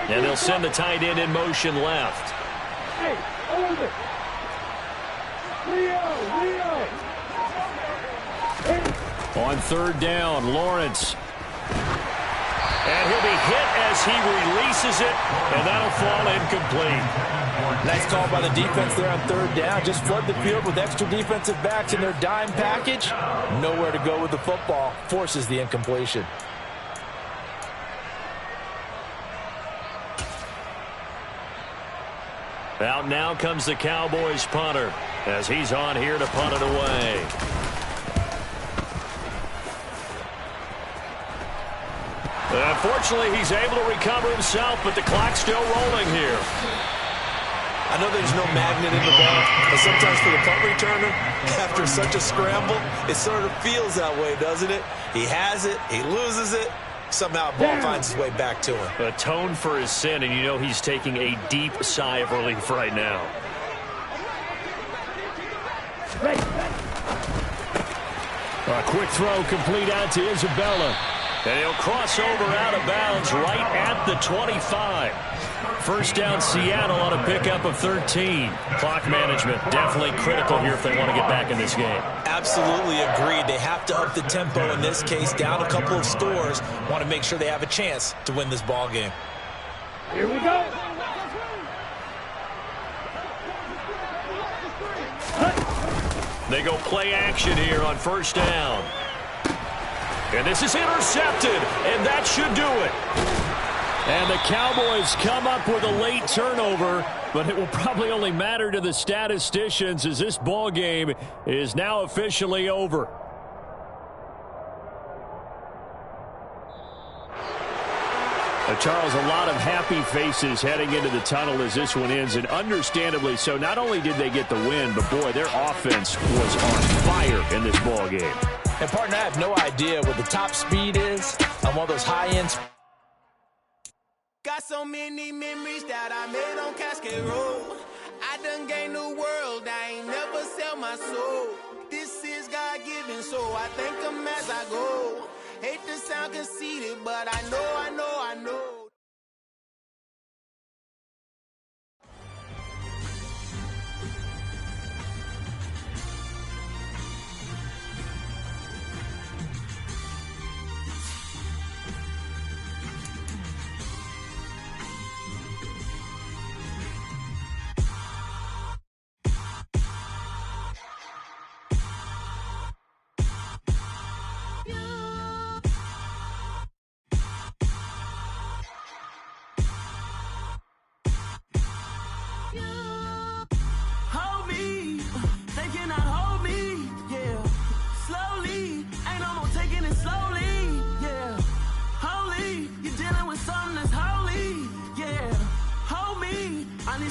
And they'll send the tight end in motion left. Hey, over. Leo. On 3rd down, Lawrence. And he'll be hit as he releases it, and that'll fall incomplete. Nice call by the defense there on 3rd down. Just flood the field with extra defensive backs in their dime package. Nowhere to go with the football. Forces the incompletion. Out now comes the Cowboys punter as he's on here to punt it away. Unfortunately, he's able to recover himself, but the clock's still rolling here. I know there's no magnet in the ball, but sometimes for the punt returner, after such a scramble, it sort of feels that way, doesn't it? He has it, he loses it, somehow the ball finds its way back to him. Atone for his sin, and you know he's taking a deep sigh of relief right now. A quick throw complete out to Isabella. And he'll cross over out of bounds right at the 25. First down Seattle on a pickup of 13. Clock management definitely critical here if they want to get back in this game. Absolutely agreed. They have to up the tempo in this case, down a couple of scores. Want to make sure they have a chance to win this ball game. Here we go. They go play action here on 1st down. And this is intercepted, and that should do it. And the Cowboys come up with a late turnover, but it will probably only matter to the statisticians as this ball game is now officially over. Charles, a lot of happy faces heading into the tunnel as this one ends, and understandably so. Not only did they get the win, but boy, their offense was on fire in this ball game. And partner, I have no idea what the top speed is on one of those high-end. Got so many memories that I made on Cascade Road. I done gained the world, I ain't never sell my soul. This is God-given, so I thank him as I go. Hate to sound conceited, but I know.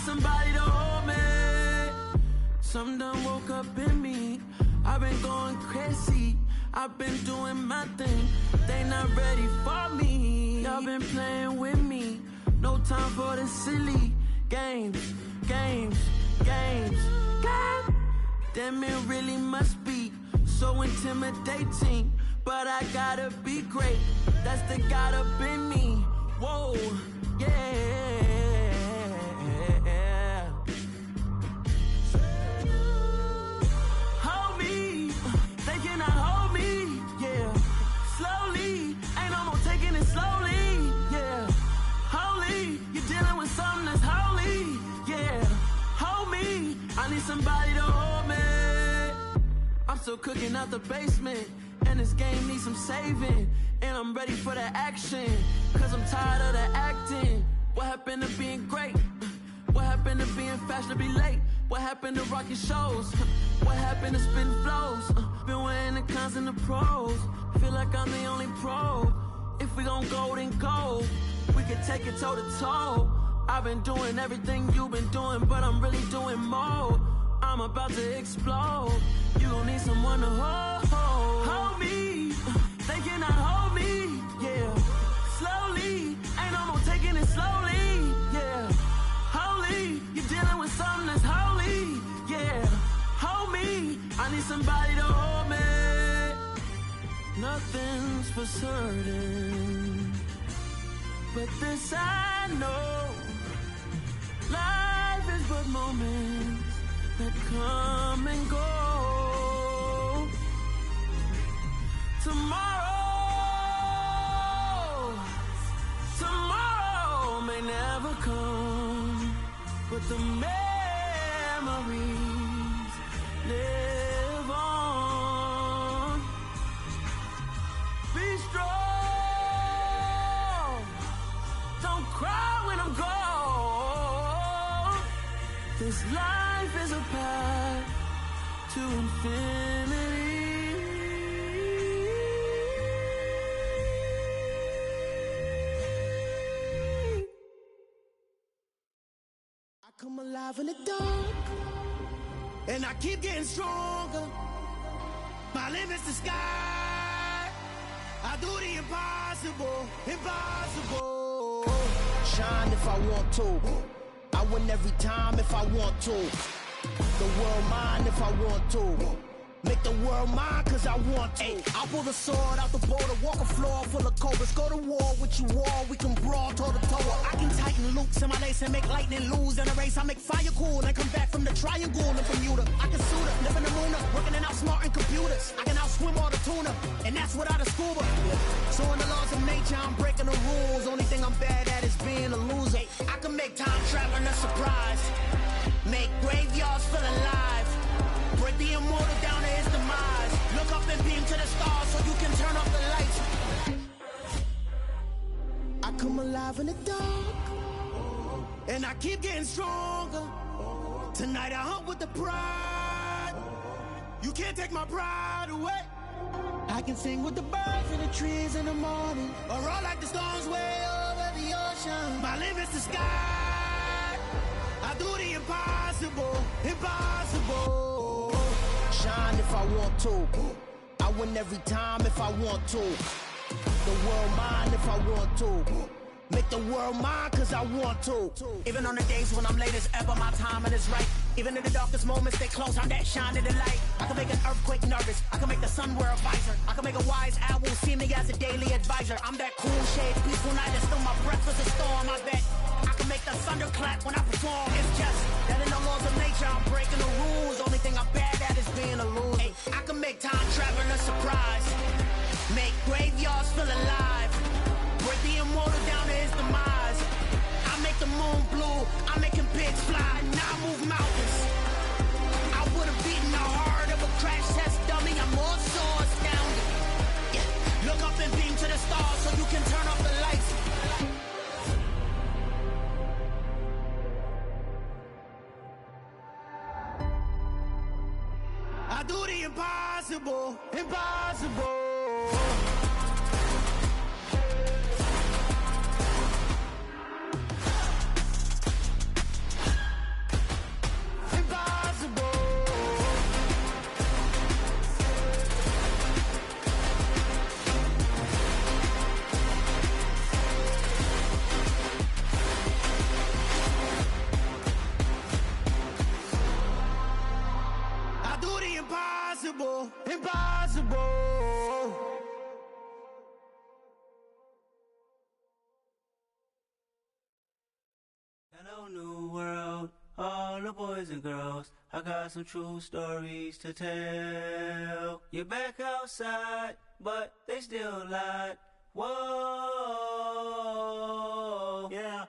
Somebody to hold me. Some done woke up in me. I've been going crazy. I've been doing my thing. They not ready for me. Y'all been playing with me. No time for the silly games. God damn, it really must be so intimidating. But I gotta be great. That's the God up in me. Whoa, yeah. Somebody to hold me. I'm still cooking out the basement, and this game needs some saving. And I'm ready for the action, cause I'm tired of the acting. What happened to being great? What happened to being fashionably late? What happened to rocking shows? What happened to spitting flows? Been weighing the cons and the pros. Feel like I'm the only pro. If we gon' go, then go. We can take it toe to toe. I've been doing everything you've been doing, but I'm really doing more. I'm about to explode. You gon' need someone to hold me. They cannot hold me, yeah. Slowly, ain't no more taking it slowly, yeah. Holy, you're dealing with something that's holy, yeah. Hold me, I need somebody to hold me. Nothing's for certain, but this I know. Life is but moments that come and go. Tomorrow may never come, but the memories live on. Be strong, don't cry when I'm gone. This life is a path to infinity. I come alive in the dark, and I keep getting stronger. My limit's the sky. I do the impossible, impossible. Shine if I want to. I win every time if I want to. The world mine if I want to. Make the world mine cause I want to. I pull the sword out the border, walk a floor full of cobras. Go to war with you all, we can brawl toe to toe. I can tighten loops in my lace and make lightning lose in a race. I make fire cool and come back from the triangle in Bermuda. I can suit up, live in the moon, working and outsmarting computers. I can outswim all the tuna, and that's without a scuba. So in the laws of nature, I'm breaking the rules. Only thing I'm bad at is being a loser. I can make time traveling a surprise. Make graveyards feel alive. Break the immortal down to his demise. Look up and beam to the stars so you can turn off the lights. I come alive in the dark, and I keep getting stronger. Tonight I hunt with the pride. You can't take my pride away. I can sing with the birds in the trees in the morning, or roll like the storms way over the ocean. My limit's the sky. I do the impossible, impossible. Shine if I want to. I win every time if I want to. The world mine if I want to. Make the world mine cause I want to. Even on the days when I'm late as ever, my timing is right. Even in the darkest moments, stay close, I'm that shine in the light. I can make an earthquake nervous, I can make the sun wear a visor. I can make a wise owl see me as a daily advisor. I'm that cool shade, peaceful night, and still my breath is a storm, I bet. I can make the thunder clap when I perform. It's just that in the laws of nature, I'm breaking the rules. Only thing I'm bad at is being a loser. Hey, I can make time travel a surprise. Make graveyards feel alive. Break the immortal down to his demise. I make the moon blue, I'm making pigs fly. Now I move mountains. I would've beaten the heart of a crash test dummy. I'm more so astounded. Yeah. Look up and beam to the stars so you can turn off the lights. I do the impossible, impossible. Impossible, impossible. Hello, new world, all the boys and girls. I got some true stories to tell. You're back outside, but they still lied. Whoa, yeah.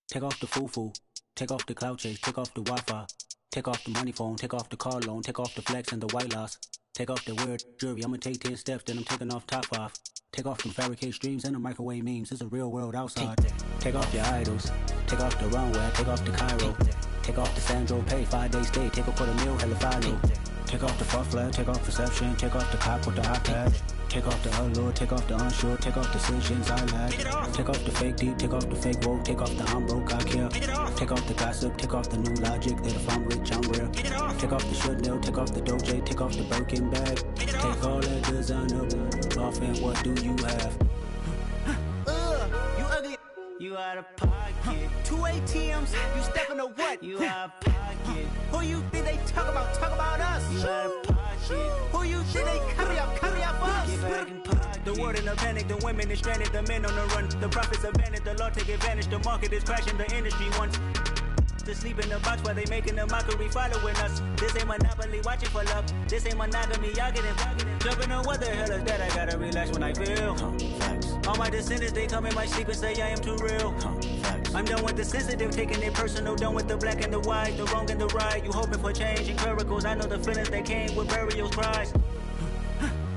Take off the foo-foo, take off the cloud chase, take off the Wi-Fi. Take off the money phone, take off the car loan, take off the flex and the white loss. Take off the weird jewelry, I'ma take 10 steps, then I'm taking off top 5. Take off them fabricated streams and the microwave memes, it's a real world outside. Take off your idols, take off the runway, take off the Cairo. Take off the Sandro pay, 5 days stay, take a quarter meal, hella follow. Take off the far flag, take off perception, take off the cop with the iPad. Take off the allure, take off the unsure, take off decisions I lack. Take off the fake deep, take off the fake woke, take off the I'm broke, I care. Take off the gossip, take off the new logic that if I'm rich, I'm rare. Take off the Chanel, take off the Doja, take off the Birkin bag. Take all that designer off and what do you have? You ugly. You out of pocket. 2 ATMs, you stepping to what? You out of pocket. Who you think they talk about? Talk about us. You out of pocket. Who you think they carry up for us? Get back in pocket. The world in a panic, the women is stranded, the men on the run. The profits abandoned, the law take advantage. The market is crashing, the industry wants to sleep in the box while they making a mockery following us. This ain't monopoly, watching for love. This ain't monogamy, y'all getting jumping on what the hell is that? I gotta relax when I feel. All my descendants, they come in my sleep and say I am too real. I'm done with the sensitive, taking it personal. Done with the black and the white, the wrong and the right. You hoping for change and miracles. I know the feelings that came with burial cries.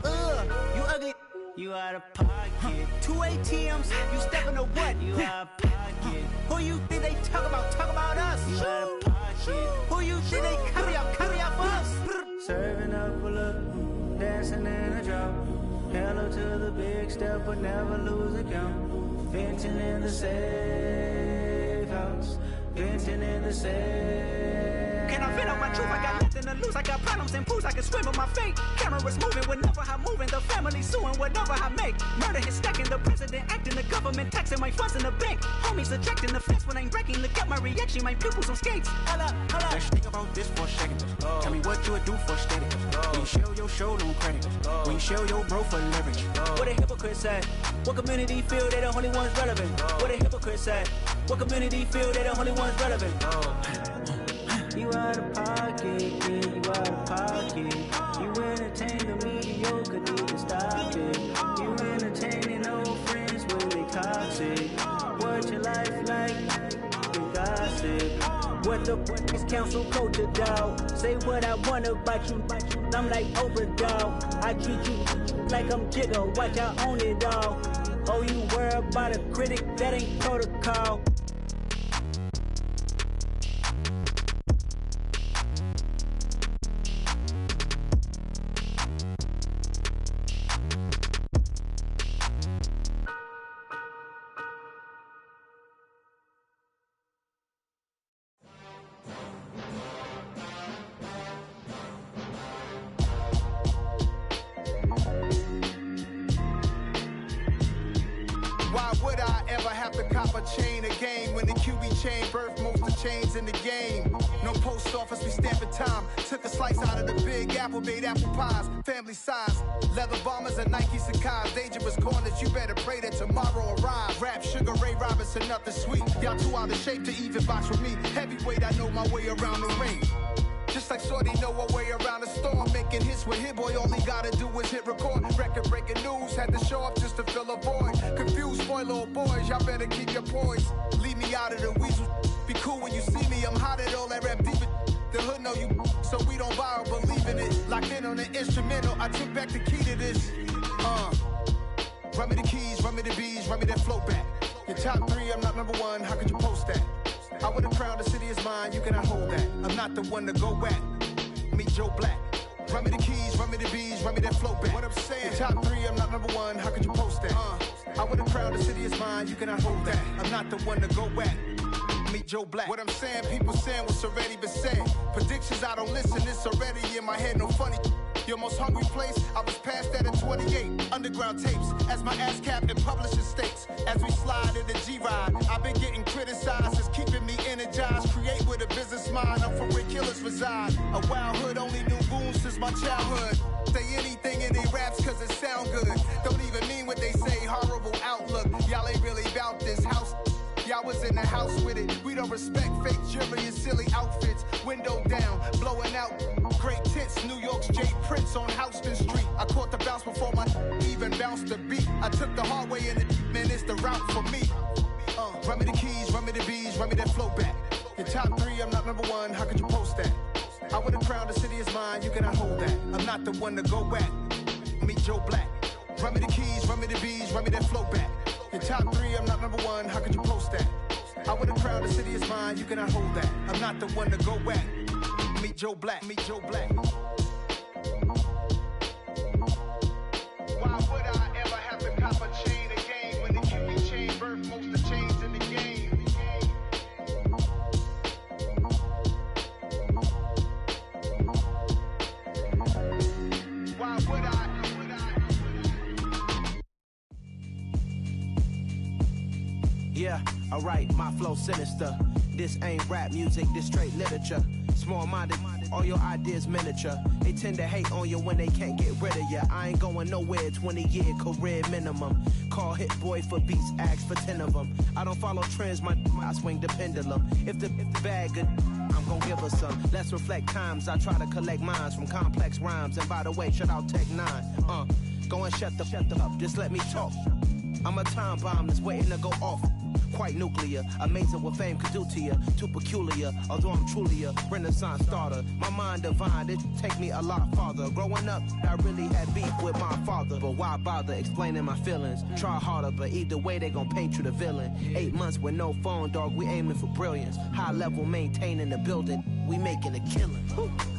You ugly. You out of pocket. 2 ATMs, you stepping to what? You out of pocket. Who you think they talk about? Talk about us. You out of pocket. Who you think they carry up for us? Serving up a look, dancing in a drop. Hello to the big step, but never lose a count. Venting in the safe house. Venting in the safe. Can I vent out my truth? I got nothing to lose. I got problems and pools. I can swim with my fate. Cameras moving whenever I'm moving. The family suing whatever I make. Murder is stacking. The president acting. The government taxing my funds in the bank. Homies ejecting the fence when I'm wrecking. Look at my reaction. My pupils on skates. Hold up. Let's think about this for a second. Tell me what you would do for steady. When you show your show, no credit. When you show your bro for leverage. What a hypocrite said. What community feel they the only ones relevant? What a hypocrite said. What community feel they the only ones relevant? You out of pocket, yeah, you out of pocket. You entertain the mediocre, need to stop it. You entertaining old friends when they toxic. What your life like? You gossip. What the is council culture, dog? Say what I want about you. I'm like Oprah, dog. I treat you like I'm Jigga. Watch out on it, dog. Oh, you worry about a critic, that ain't protocol. Why would I ever have to cop a chain again when the QB chain birthed most of the chains in the game? No post office, we stamping time. Took a slice out of the big apple, made apple pies, family size. Leather bombers and Nike Sacai's, dangerous corners, you better pray that tomorrow arrives. Rap, Sugar Ray Robinson, nothing sweet. Y'all too out of shape to even box with me. Heavyweight, I know my way around the ring. Just like Shorty know her way around the storm, making hits with Hit Boy, all he gotta do is hit record. Record breaking news, had to show up just to fill a void. Confused boy, little boys, y'all better keep your poise. Leave me out of the weasel. Be cool when you see me, I'm hot at all that rap deep. The hood know you, so we don't borrow, believe in it. Locked in on the instrumental, I took back the key to this. Run me the keys, run me the bees, run me that flow back. Your top 3, I'm not number 1, how could you post that? I would've crowned the city is mine, you cannot hold that. I'm not the one to go back. Meet Joe Black. Run me the keys, run me the bees, run me that flow back. What I'm saying, your top 3, I'm not number 1, how could you post that? I would've crowned the city is mine, you cannot hold that. I'm not the one to go back. Meet Joe Black. What I'm saying, people saying what's already been said. Predictions, I don't listen, it's already in my head, no funny. Your most hungry place, I was past that at 28. Underground tapes, as my ass cap in publishing states. As we slide in the G-Ride, I've been getting criticized, it's keeping me energized. Create with a business mind, I'm from where killers reside. A wild hood, only knew goons since my childhood. Say anything in they raps cause it sound good. Don't even mean what they say, horrible outlook. Y'all ain't really about this house. Y'all was in the house with it. We don't respect fake jewelry and silly outfits. Window down, blowing out great tits. New York's J. Prince on Houston Street. I caught the bounce before my even bounced the beat. I took the hard way in it, man, it's the route for me. Run me the keys, run me the bees, run me that flow back. Your top 3, I'm not number 1, how could you post that? I would've crowned the city is mine, you cannot hold that. I'm not the one to go back. Meet Joe Black. Run me the keys, run me the bees, run me that flow back. Your top 3, I'm not number 1, how could you post that? I would've crowned the city is mine, you cannot hold that. I'm not the one to go back. Meet Joe Black, meet Joe Black. Why would I ever have to cop a chain again when the QB chain birthed most of the chains in the game? Why would I? Yeah, alright, my flow sinister. This ain't rap music, this straight literature. Small-minded, all your ideas miniature. They tend to hate on you when they can't get rid of you. I ain't going nowhere, 20-year career minimum. Call Hit Boy for beats, ask for 10 of them. I don't follow trends, I swing the pendulum. If the bag good, I'm gon' give her some. Let's reflect times, I try to collect minds from complex rhymes. And by the way, shout out Tech 9. Go and shut the up, just let me talk. I'm a time bomb that's waiting to go off. Quite nuclear, amazing what fame could do to you. Too peculiar, although I'm truly a renaissance starter. My mind divine, it take me a lot farther. Growing up, I really had beef with my father. But why bother explaining my feelings? Try harder, but either way they gon' paint you the villain. 8 months with no phone, dog, we aiming for brilliance. High level maintaining the building, we making a killing.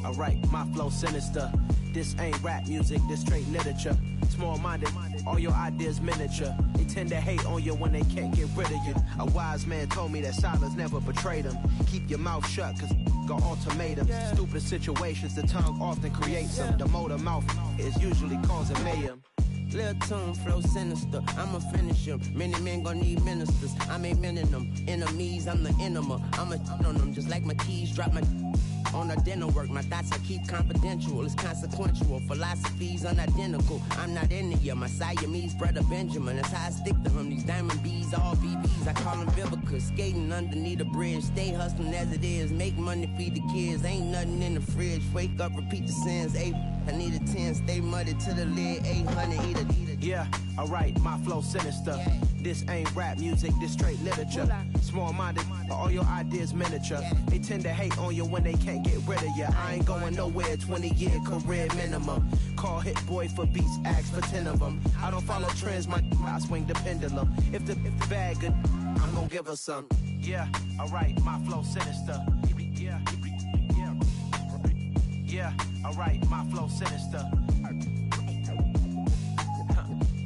Alright, my flow sinister. This ain't rap music, this straight literature. Small-minded, all your ideas miniature. They tend to hate on you when they can't get rid of you. A wise man told me that silence never betrayed him. Keep your mouth shut, cause got ultimatums. Stupid situations, the tongue often creates them. The motor mouth is usually causing mayhem. Lil' tune, flow sinister, I'ma finish him. Many men gon' need ministers, I'm aiming them. Enemies, I'm the enema. I'ma on them, just like my keys, drop my on the dinner work. My thoughts I keep confidential, it's consequential. Philosophies unidentical, I'm not into you. My Siamese brother Benjamin, that's how I stick to him. These diamond bees, all BBs, I call them Vivica. Skating underneath the bridge, stay hustling as it is. Make money, feed the kids, ain't nothing in the fridge. Wake up, repeat the sins, I need a 10, stay muddy to the lid, 800, eat a. Yeah, alright, my flow sinister. This ain't rap music, this straight literature. Small-minded, all your ideas miniature. They tend to hate on you when they can't get rid of you. I ain't going nowhere, 20-year career minimum. Call Hit Boy for beats, ask for 10 of them. I don't follow trends, I swing the pendulum. If the bag good, I'm gonna give her some. Yeah, alright, my flow sinister. Yeah, alright, my flow sinister.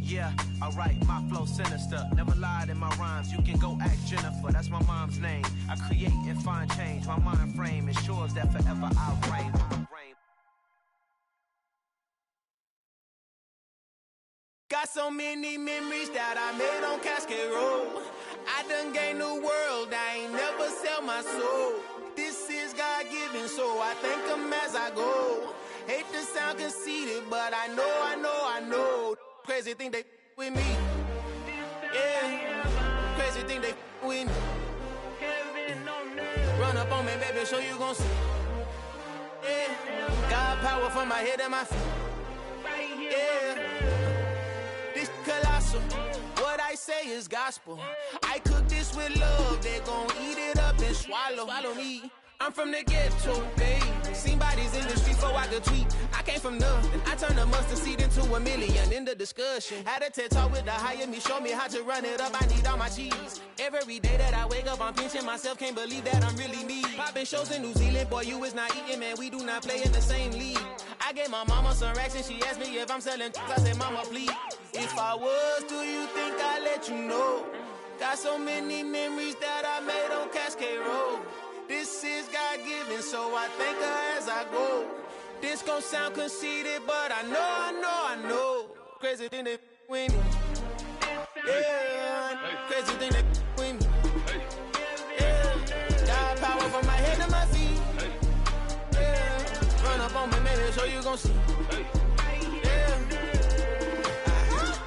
Yeah, alright, my flow sinister. Never lied in my rhymes, you can go ask Jennifer. That's my mom's name. I create and find change. My mind frame ensures that forever I'll reign. Got so many memories that I made on Cascade Road. I done gained the world, I ain't never sell my soul. This is God-given, so I thank him as I go. Hate to sound conceited, but I know. Crazy thing they with me. Yeah, crazy thing they with me. Run up on me, baby, show you gon' see. Yeah, God power from my head and my feet. Yeah, this colossal. What I say is gospel. I cook this with love, they gon' eat it up and swallow me. I'm from the ghetto, babe. Seen bodies in the street before I could tweet. I came from nothing. I turned a mustard seed into a million in the discussion. Had a TED talk with the higher me, show me how to run it up. I need all my cheese. Every day that I wake up, I'm pinching myself. Can't believe that I'm really me. Popping shows in New Zealand, boy, you is not eating, man. We do not play in the same league. I gave my mama some racks and she asked me if I'm selling. I said, mama, please. If I was, do you think I'd let you know? Got so many memories that I made on Cascade Road. This is God-given, so I thank her as I go. This gon' sound conceited, but I know. Crazy thing that with me. Yeah, crazy thing that with me. Yeah, got power from my head to my feet. Yeah, run up on me, maybe, so you gon' see. Yeah.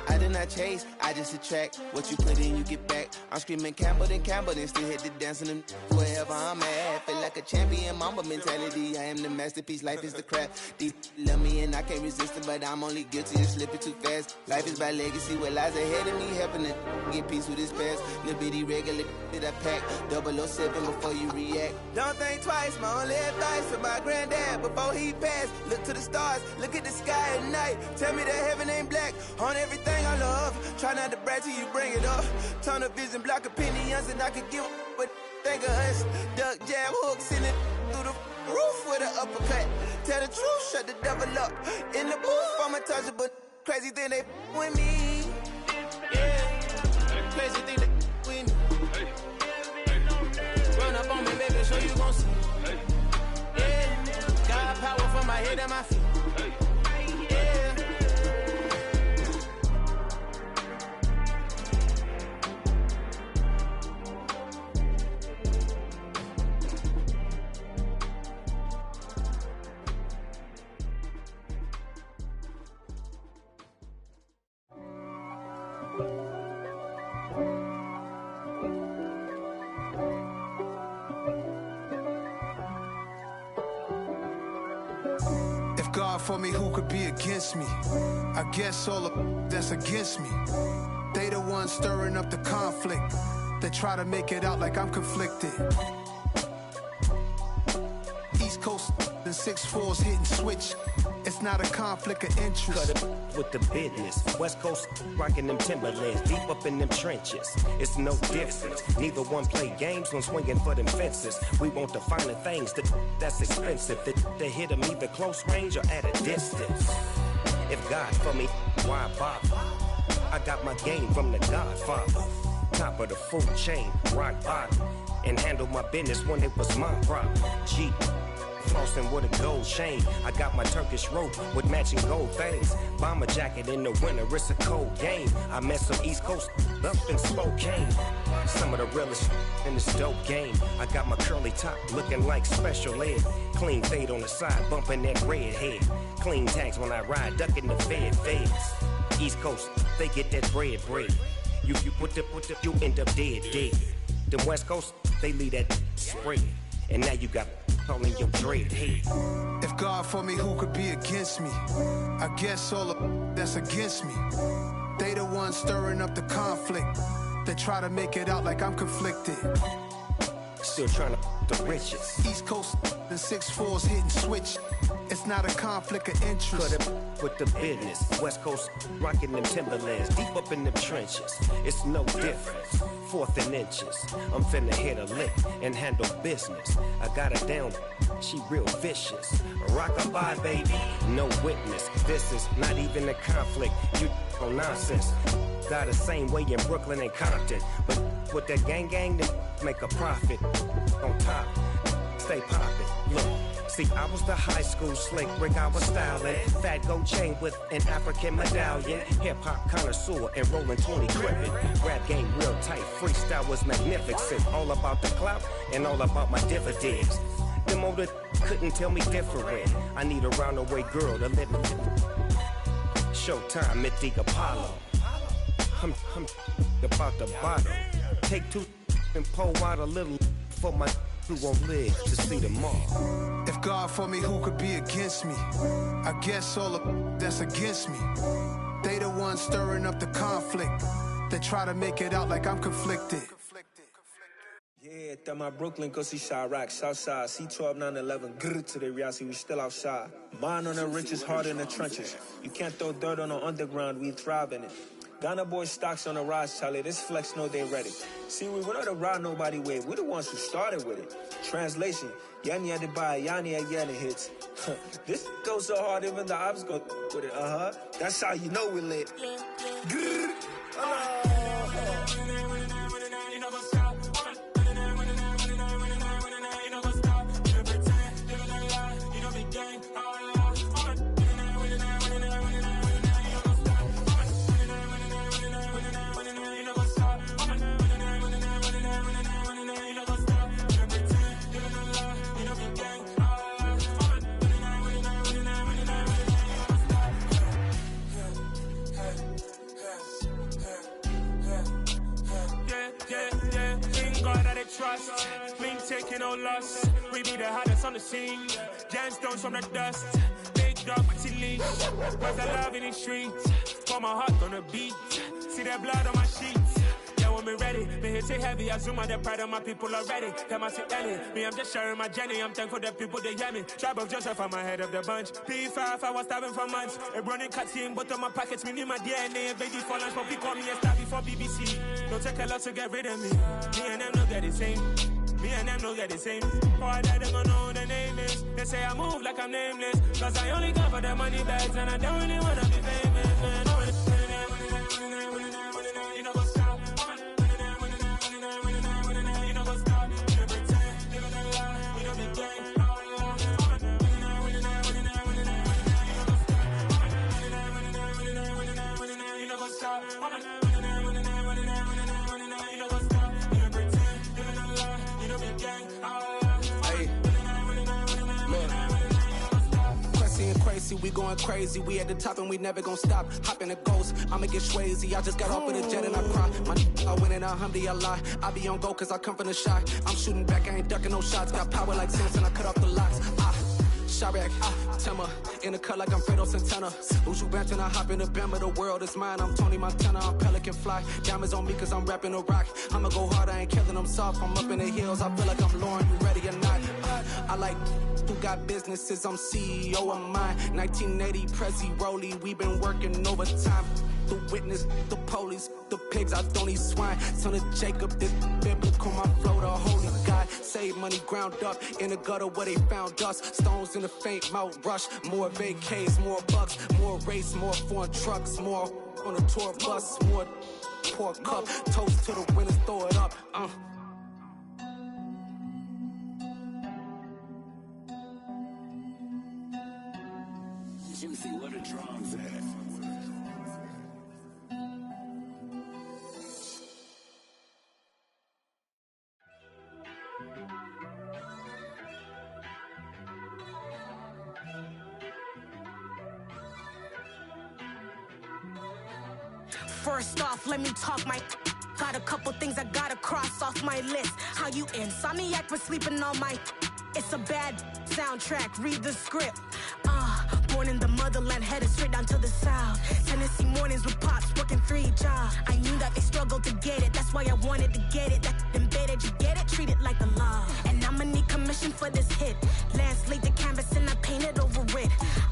I did not chase, I just attract. What you put in, you get back. I'm screaming Campbell, then still hit the dancing and wherever I'm at. Feel like a champion, mamba mentality. I am the masterpiece, life is the crap. These love me and I can't resist it, but I'm only guilty of slipping too fast. Life is by legacy, what lies ahead of me, helping to get peace with this past. Little bitty regular that I pack, 007 before you react. Don't think twice, my only advice to my granddad before he passed. Look to the stars, look at the sky at night. Tell me that heaven ain't black on everything I love. Try not to brag till you bring it up. Tunnel vision, block opinions, and I could give what think of us. Duck, jab, hooks in it through the roof with an uppercut. Tell the truth, shut the devil up. In the booth, I'm untouchable. Crazy thing they with me. Yeah, crazy thing they with me. Run up on me, baby, so you gon' see. Yeah, got power from my head and my feet. Yeah. God for me, who could be against me? I guess all of that's against me. They the ones stirring up the conflict. They try to make it out like I'm conflicted. East Coast and 6'4's hitting switch. It's not a conflict of interest. Cut it with the business. West Coast rocking them Timberlands, deep up in them trenches. It's no difference. Neither one play games when swinging for them fences. We want the finer things that's expensive. That hit them either close range or at a distance. If God for me, why bother? I got my game from the Godfather. Top of the food chain, rock bottom. And handle my business when it was my problem. G. Flossing with a gold chain. I got my Turkish rope with matching gold things. Bomber jacket in the winter, it's a cold game. I met some East Coast up in Spokane. Some of the realest in this dope game. I got my curly top looking like special ed. Clean fade on the side, bumping that red head. Clean tags when I ride, ducking the feds. East Coast, they get that bread. You end up dead. Them West Coast, they leave that spread. And now you got calling your dread head. If God for me, who could be against me? I guess all of that's against me. They the ones stirring up the conflict. They try to make it out like I'm conflicted. Still trying to the riches. East Coast and 6'4s hitting switch. It's not a conflict of interest. Cut it with the business. West Coast rocking them Timberlands. Deep up in them trenches. It's no difference. 4th and inches. I'm finna hit a lick and handle business. I got her down. She real vicious. Rock-a-bye, baby. No witness. This is not even a conflict. You on nonsense. Got the same way in Brooklyn and Compton. But with that gang, then make a profit. On top, stay poppin'. Look, see, I was the high school slick Rick, I was styling. Fat gold chain with an African medallion. Hip-hop connoisseur and rolling 20 crippin'. Rap game real tight, freestyle was magnificent. All about the clout and all about my dividends. Them older couldn't tell me different. I need a roundaway girl to live with. Showtime, Mythic Apollo. I'm about the bottom. Take 2 and pour out a little for my who won't live to see tomorrow. If God for me, who could be against me? I guess all of that's against me. They the ones stirring up the conflict. They try to make it out like I'm conflicted. Yeah, that my Brooklyn, go see Chirac, Southside, C12, 911, grrr to the reality, we still outside. Mine on the riches, hard in the trenches. You can't throw dirt on the underground, we thrive in it. Ghana boys stocks on the rise, Charlie, this flex know they ready. See, we went on the ride nobody with, we're the ones who started with it. Translation, Yani had to buy, Yani again it hits. This goes so hard, even the ops go with it, That's how you know we lit. Grrr. Trust, we ain't taking no loss. We be the hottest on the scene. Gemstones from the dust. Big dog, but she leash. Where's the love in the streets? Pour my heart on the beat. See that blood on my sheets. Yeah, when me ready, me hit it heavy. I zoom out the pride of my people already. Them I see Ellie. Me, I'm just sharing my journey. I'm thankful that people they hear me. Tribe of Joseph, I'm ahead of the bunch. P5, I was starving for months. A running cut team, but on my pockets, me need my DNA. Baby for lunch, but people call me a star before BBC. Don't take a lot to get rid of me. Me and them know that the same. Me and them know that the same. Boy, that they gonna know who the name is. They say I move like I'm nameless. Cause I only come for the money bags. And I don't really wanna be famous, man. You know what's up? You know what's up? You pretend, live in a lie. You know the game. You know what's up? Crazy, we going crazy. We at the top and we never gonna stop. Hop in the ghost, I'ma get swayzy. I just got off with a jet and I cry. I win in a Humvee, I lie. I be on go cause I come from the shot. I'm shooting back, I ain't ducking no shots. Got power like Samson, I cut off the locks. Chirac, Timmer, in the cut like I'm Fredo Santana. Uju Banton, I hop in the Bama, the world is mine. I'm Tony Montana, I'm Pelican Fly. Diamonds on me cause I'm rapping a rock. I'ma go hard, I ain't killing them soft. I'm up in the hills, I feel like I'm Lauren, you ready or not? I like who got businesses, I'm CEO of mine. 1980, Prezi Rolly, we been working overtime. The witness, the police, the pigs, I don't eat swine. Son of Jacob, this biblical, my flow, the holy God. Save money ground up in the gutter where they found us. Stones in the faint mouth rush. More vacays, more bucks, more race, more foreign trucks, more on a tour bus, more pour cup. Toast to the winners, throw it up. Juicy, where the drums at? First off, let me talk my. Got a couple things I gotta cross off my list. How you insomniac for sleeping on my. It's a bad soundtrack, read the script. Born Born in the motherland, headed straight down to the south. Tennessee mornings with pops, working 3 jobs. I knew that they struggled to get it, that's why I wanted to get it. That embedded, you get it, treat it like the law. And I'ma need commission for this hit. Lance laid the canvas and I painted over it.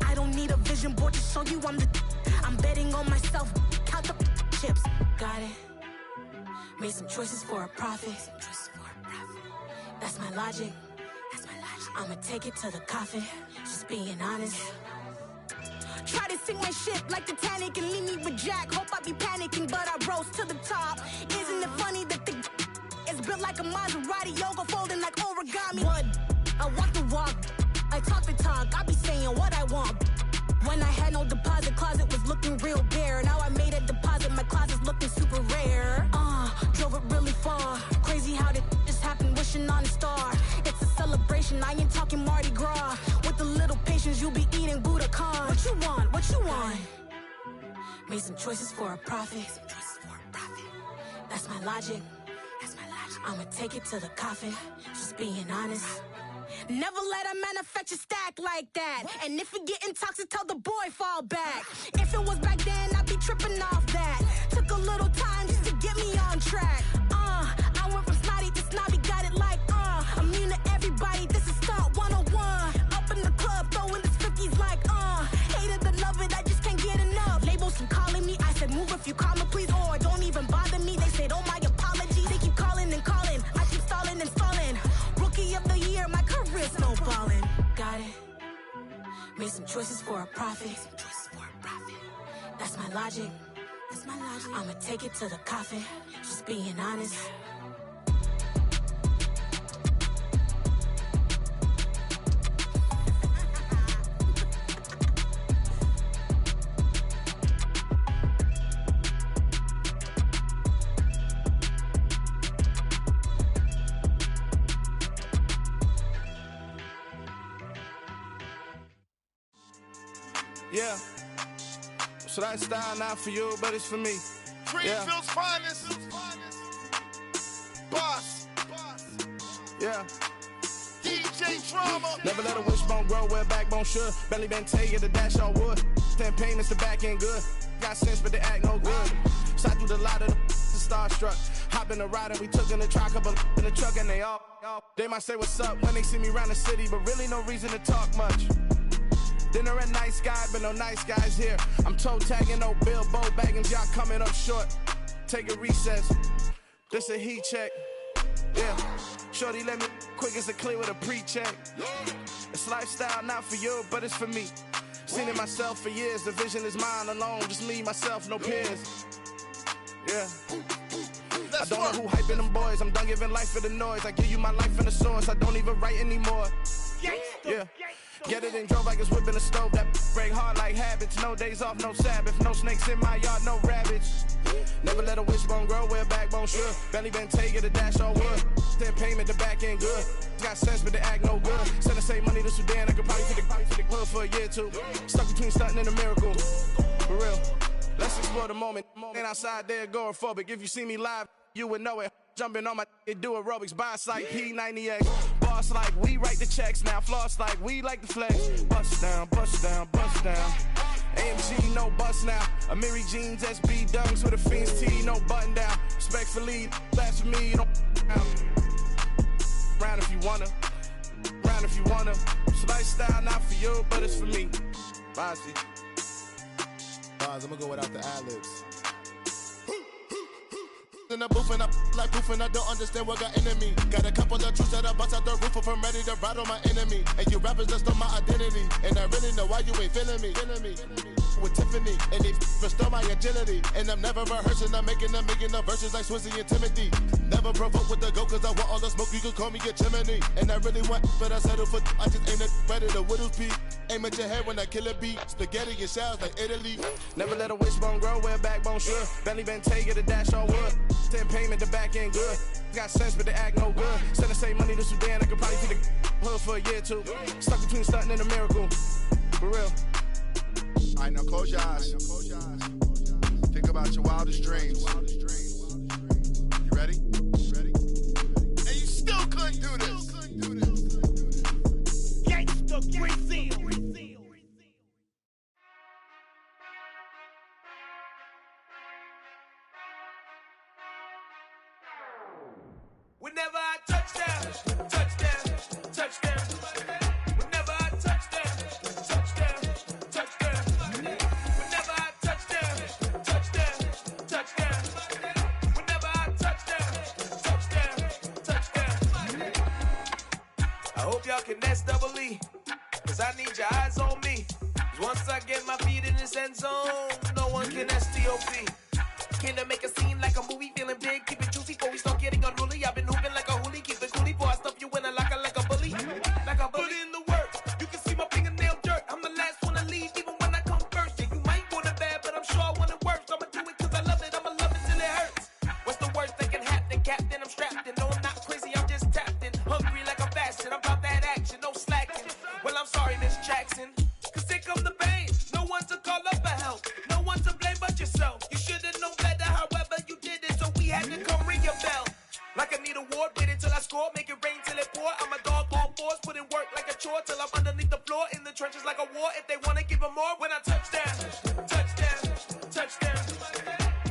I don't need a vision board to show you I'm betting on myself, count the chips. Got it. Made some choices for a profit. That's my logic. I'ma take it to the coffin. Just being honest. Try to sink my ship like Titanic and leave me with Jack. Hope I be panicking, but I rose to the top. Isn't it funny that the is built like a Maserati, yoga folding like origami? What? I walk the walk, I talk the talk. I be saying what I want. When I had no deposit, closet was looking real bare. Now I made a deposit, my closet's looking super rare. Drove it really far. Crazy how did just happen, wishing on a star. It's a celebration, I ain't talking Mardi Gras. With a little patience, you'll be eating Budokan. What you want? What you want? Made some choices for a profit. That's my logic. I'ma take it to the coffin. Just being honest. Never let a manufacture stack like that. And if we getting toxic, tell the boy fall back. If it was back then, I'd be tripping off that. Took a little time just to get me on track. I went from snotty to snobby, got it like immune to everybody, this is stunt 101. Up in the club, throwing the cookies like hated to love it, I just can't get enough. Labels keep calling me, I said move if you call me please, or don't even bother me. They said oh my apologies, they keep calling and calling. I keep stalling and stalling. Rookie of the year, my career snowballing. Got it. Made some choices for a profit. That's my logic. I'ma take it to the coffin. Just being honest. Yeah. So that style not for you, but it's for me. Greenfield's finest. Boss. Yeah. DJ Drama. Never let a wishbone grow where a backbone should. Belly been take it, the dash all wood. 10 payments, the back end good. Got sense, but they act no good. Shot through the lot of the starstruck. Hop in the ride and we took in the truck, couple in the truck, and they all. They might say what's up when they see me around the city, but really no reason to talk much. Dinner at nice guy, but no nice guys here. I'm toe tagging, no Bilbo Baggins, y'all coming up short. Take a recess, this a heat check. Yeah, shorty let me quick as a clear with a pre-check. It's lifestyle not for you, but it's for me. Seen it myself for years, the vision is mine alone. Just me, myself, no peers. Yeah. I don't know who hyping them boys, I'm done giving life for the noise. I give you my life in the source, I don't even write anymore. Yeah. Get it and drove like it's whipping the stove. That break hard like habits. No days off, no Sabbath. No snakes in my yard, no rabbits. Never let a wishbone grow where a backbone should. Belly been take it, the dash all wood. 10 payment, the back end good. Got sense, but they act no good. Send the same money to Sudan, I could probably take the hood for a year or two. Stuck between stunting and a miracle. For real. Let's explore the moment. Ain't outside there agoraphobic. If you see me live, you would know it. Jumping on my do aerobics, boss like P90X. Boss like we write the checks now. Floss like we like the flex. Bust down, bust down, bust down. AMG, no bust now. Amiri jeans, SB dunks with a Fiends T, no button down. Respectfully, that's for me, you don't round if you wanna. Round if you wanna. So lifestyle not for you, but it's for me. Bossy. Boss, I'm gonna go without the ad-libs. In the booth and I like proof and I don't understand what got into me. Got a couple of truths that I bust out the roof if I'm ready to ride on my enemy. And you rappers just stole my identity. And I really know why you ain't feeling me. With Tiffany, and they restore my agility. And I'm never rehearsing, I'm making a million of verses like Swizzy and Timothy. Never provoke with the go, cause I want all the smoke, you can call me a chimney. And I really want, but I settle for, I just aim at ready to Whittles Peak. Aim at your head when I kill a beat. Spaghetti and shells like Italy. Never let a wishbone grow where a backbone should. Belly been take it, the dash all wood. 10 payment, the back end good. Got sense, but they act no good. Send the same money to Sudan, I could probably take the hood for a year or two. Stuck between stunting and a miracle. For real. Alright, now close your eyes. Think about your wildest dreams. You ready? And you still couldn't do this. Gangsta Brazil. Whenever I touchdown, touchdown, touchdown. Whenever I touchdown, touchdown, touchdown. Whenever I touchdown, touchdown, touchdown. Whenever I touchdown, touchdown, touchdown. I hope y'all can nest double E, cause I need your eyes on me. Cause once I get my feet in this end zone, no one can STOP. Came to make a scene like a movie, feeling big, keep it juicy before we start getting unruly. I've been hooping like a hoolie, keep it coolie before I stuff you in a locker like a bully. Like a bully. Put in the work, you can see my fingernail dirt. I'm the last one to leave, even when I come first. Yeah, you might want it bad, but I'm sure I want it worse. I'ma do it cause I love it, I'ma love it till it hurts. What's the worst that can happen, Captain? I'm strapped in, no I'm not crazy, I'm just tapped in. Hungry like I'm fasting, I'm about that action, no slacking. Well, I'm sorry, Miss Jackson, cause here come the pain. No one to call up for help, no one to blame but yourself. You should've known better, however you did it, so we had to come ring your bell. Like I need a ward, wait until I score, make it rain till it pour. I'm a dog on fours, put in work like a chore till I'm underneath the floor, in the trenches like a war. If they wanna give them more, when I touchdown, touchdown, touchdown.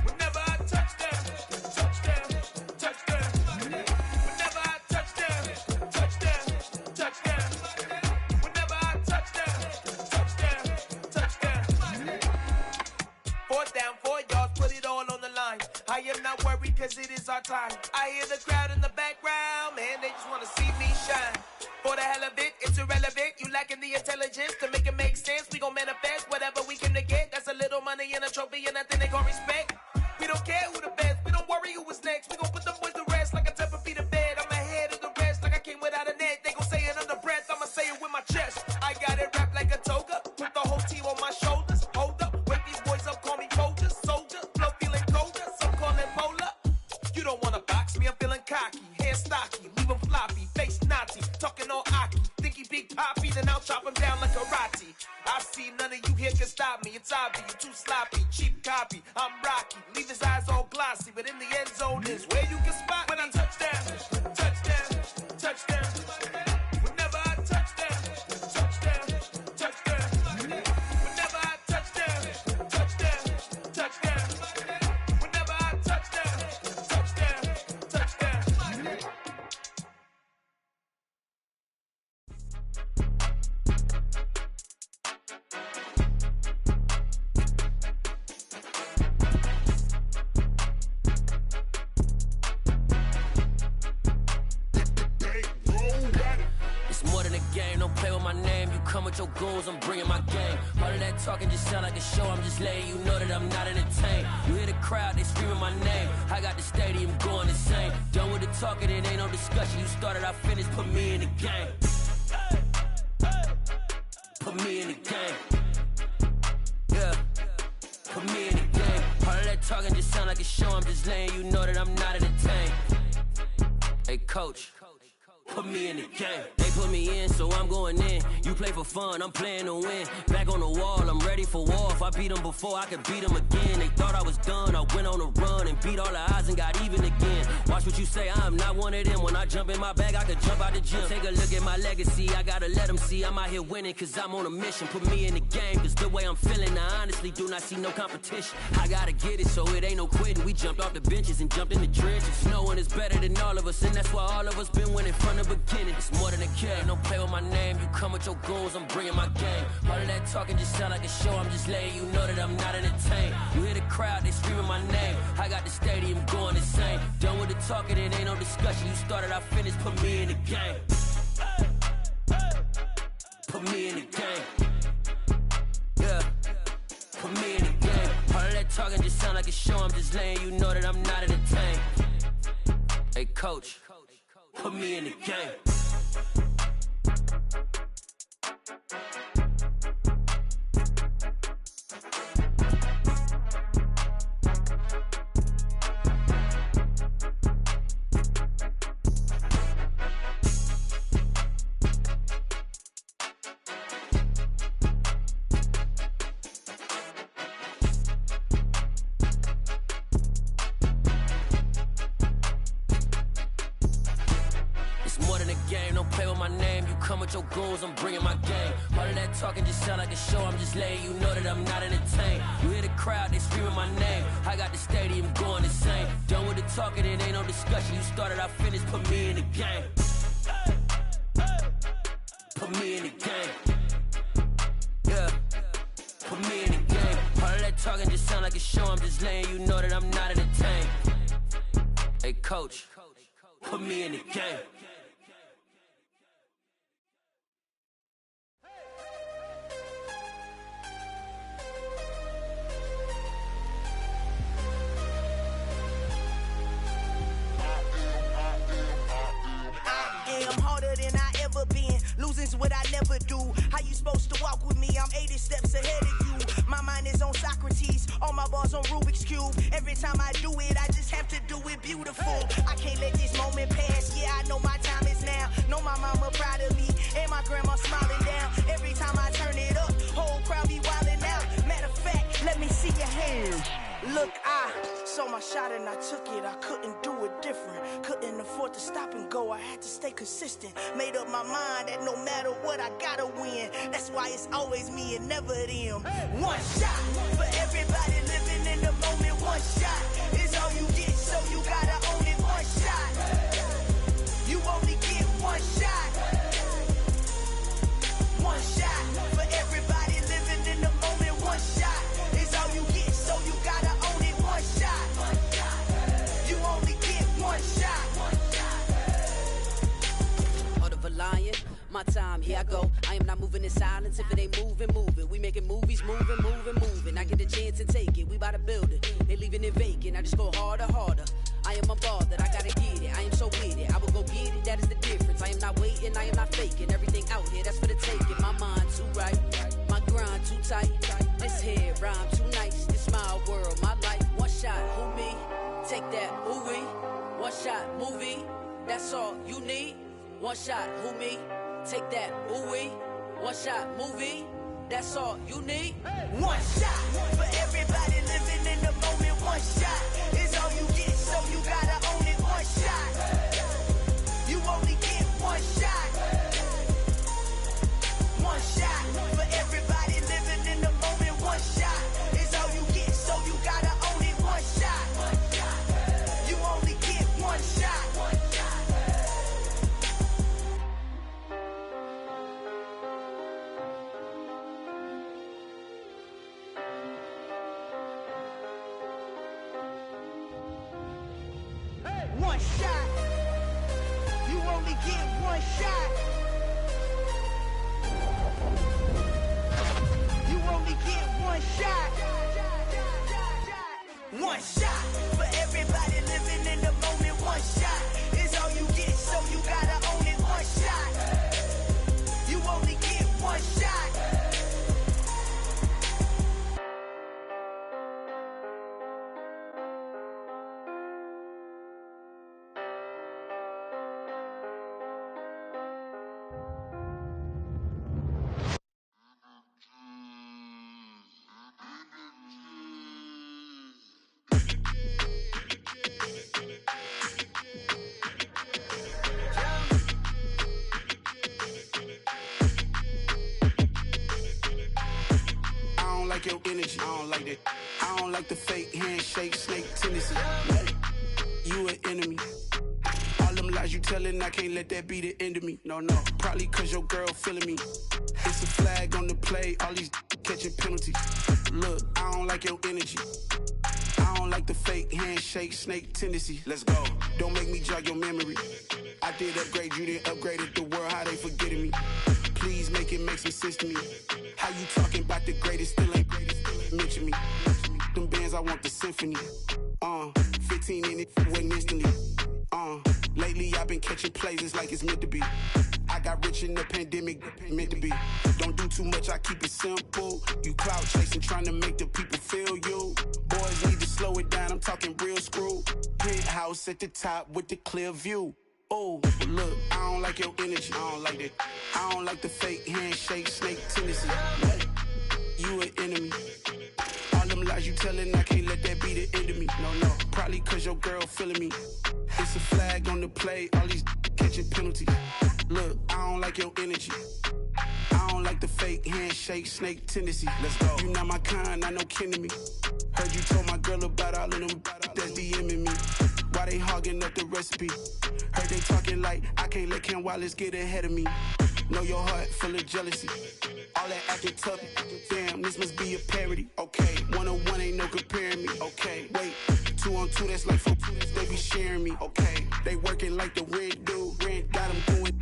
Whenever I touchdown, touchdown, touchdown. Whenever I touchdown, touchdown, touchdown. Whenever I touchdown, touchdown, touchdown. 4th down, 4 yards, put it all on the line. I am not worried cause it is our time. I hear the crowd in the background, man, they just wanna see me shine. For the hell of it, it's irrelevant. You lacking the intelligence to make it make sense. We gon' manifest whatever we came to get. That's a little money and a trophy and nothing they gon' respect. We don't care who the best, we don't worry who was next. We gon' put the boys to rest like a Tempur-Pedic bed. I'm ahead of the rest like I came without a net. They gon' say it under breath, I'ma say it with my chest. I got it wrapped like a toga, put the whole team on my shoulders. Hold up, wake these boys up, call me soldier, soldier. Flow feeling colder, some call it polar. You don't wanna box me, I'm feeling cocky. Hair stocky, leave him floppy, face Nazi, talking all Aki. Think he big poppy, then I'll chop him down like karate. I see none of you here can stop me. It's obvious, you too sloppy, cheap copy. I'm Rocky, leave his eyes all glossy, but in the end zone is where you can spot when I touchdown, touchdown, touchdown. Whenever I touchdown, touchdown, touchdown. Whenever I touchdown, touchdown, touchdown. Whenever I touchdown, touchdown, touchdown. It's more than a game, don't play with my name. You come with your goons, I'm bringing my game. All of that talking just sound like a show, I'm just letting you know that I'm not entertained. You hear the crowd, they screaming my name. I got the stadium going insane. Done with the talking, it ain't no discussion. You started, I finished, put me in the game. Put me in the game. Yeah, put me in the game. All of that talking just sound like a show, I'm just letting you know that I'm not entertained. Hey coach, put me in the game. They put me in, so I'm going in. You play for fun, I'm playing to win. Back on the wall, I'm ready for war. If I beat them before, I could beat them again. They thought I was done, I went on a run and beat all the odds and got even again. Watch what you say, I'm not one of them. When I jump in my bag, I could jump out the gym. Take a look at my legacy, I gotta let them see I'm out here winning, cause I'm on a mission. Put me in the game, cause the way I'm feeling, I honestly do not see no competition. I gotta get it, so it ain't no quitting. We jumped off the benches and jumped in the trenches. No one is better than all of us, and that's why all of us been winning from the beginning. It's more than a game, don't play with my name. You come with your goons, I'm bringing my game. All of that talking just sound like a show, I'm just letting you know that I'm not entertained. You hear the crowd, they screaming my name. I got the stadium going insane. Done with the talking, it ain't no discussion. You started, I finished, put me in the game. Put me in the game. Yeah, put me in the game. All of that talking just sound like a show, I'm just letting you know that I'm not entertained. Hey coach, put me in the game. Your goons, I'm bringing my game. All of that talking just sound like a show, I'm just letting you know that I'm not entertained. You hear the crowd, they screaming my name. I got the stadium going insane. Done with the talking, it ain't no discussion. You started, I finished, put me in the game. Put me in the game. Yeah. Put me in the game. All of that talking just sound like a show. I'm just letting you know that I'm not entertained. Hey, coach, put me in the game. I'm harder than I ever been. Losing's what I never do. How you supposed to walk with me? I'm 80 steps ahead of you. My mind is on Socrates. All my bars on Rubik's Cube. Every time I do it, I just have to do it beautiful. I can't let this moment pass. Yeah, I know my time is now. Know my mama proud of me. And my grandma smiling down. Every time I turn it up, whole crowd be wildin' out. Matter of fact, let me see your hands. Look, I saw my shot and I took it. I couldn't do it different. Couldn't afford to stop and go. I had to stay consistent. Made up my mind that no matter what, I gotta win. That's why it's always me and never them. One shot for everybody living in the moment. One shot is all you get, so you gotta own it. One shot. You only get one shot. One shot for everybody living in the moment. One shot is all you get, so you gotta own it. One shot. You only get one shot. Heart of a lion, my time, here I go. I am not moving in silence. If it ain't moving, moving. We making movies, moving. I get the chance to take it. We bout to build it. They leaving it vacant. I just go harder. I am a ball that I gotta get it. I am so with it. I will go get it. That is the difference. I am not waiting. I am not faking. Everything out here, that's for the taking. My mind too right. My grind too tight. This here rhyme too nice. This my world, my life. One shot, who me? Take that, who we? One shot, movie. That's all you need. One shot, who me? Take that, who we? One shot, movie. That's all you need. One shot for everybody living in the moment. One shot is all you get, so you gotta own it. One shot. You only get one shot. One shot for everybody living in the moment. One shot is all you get, so you gotta own it. One shot. You only get one shot. One shot. You only get one shot. You only get one shot. One shot for everybody living in the moment. One shot is all you get, so you gotta own it. One shot. You only get one shot. Your energy, I don't like that. I don't like the fake handshake, snake tendency. You an enemy. All them lies you telling, I can't let that be the end of me. No, probably cause your girl feeling me. It's a flag on the play, all these catching penalties. Look, I don't like your energy. I don't like the fake handshake, snake tendency. Let's go. Don't make me jog your memory. I did upgrade, you didn't upgrade it. The world, how they forgetting me. Please make it make some sense to me. How you talking about the greatest, still ain't greatest, mention me. Them bands, I want the symphony. 15 in it, went instantly. Lately I've been catching plays, it's like it's meant to be. I got rich in the pandemic, meant to be. Don't do too much, I keep it simple. You clout chasing, trying to make the people feel you. Boys need to slow it down, I'm talking real screw. Penthouse at the top with the clear view. Oh, look, I don't like your energy. I don't like that. I don't like the fake handshake, snake tendency. You an enemy. All them lies you telling, I can't let that be the end of me. No, probably cause your girl feeling me. It's a flag on the play, all these catching penalties. Look, I don't like your energy. I don't like the fake handshake, snake tendency. Let's go. You not my kind, I know kidding me. Heard you told my girl about all of them that's DMing me. Why they hogging up the recipe? Heard they talking like I can't let Ken Wallace get ahead of me. Know your heart full of jealousy. All that acting tough, damn, this must be a parody. Okay, 1-on-1 ain't no comparing me. Okay, wait, 2-on-2, that's like 4, they be sharing me. Okay, they working like the rent do. Rent got them going,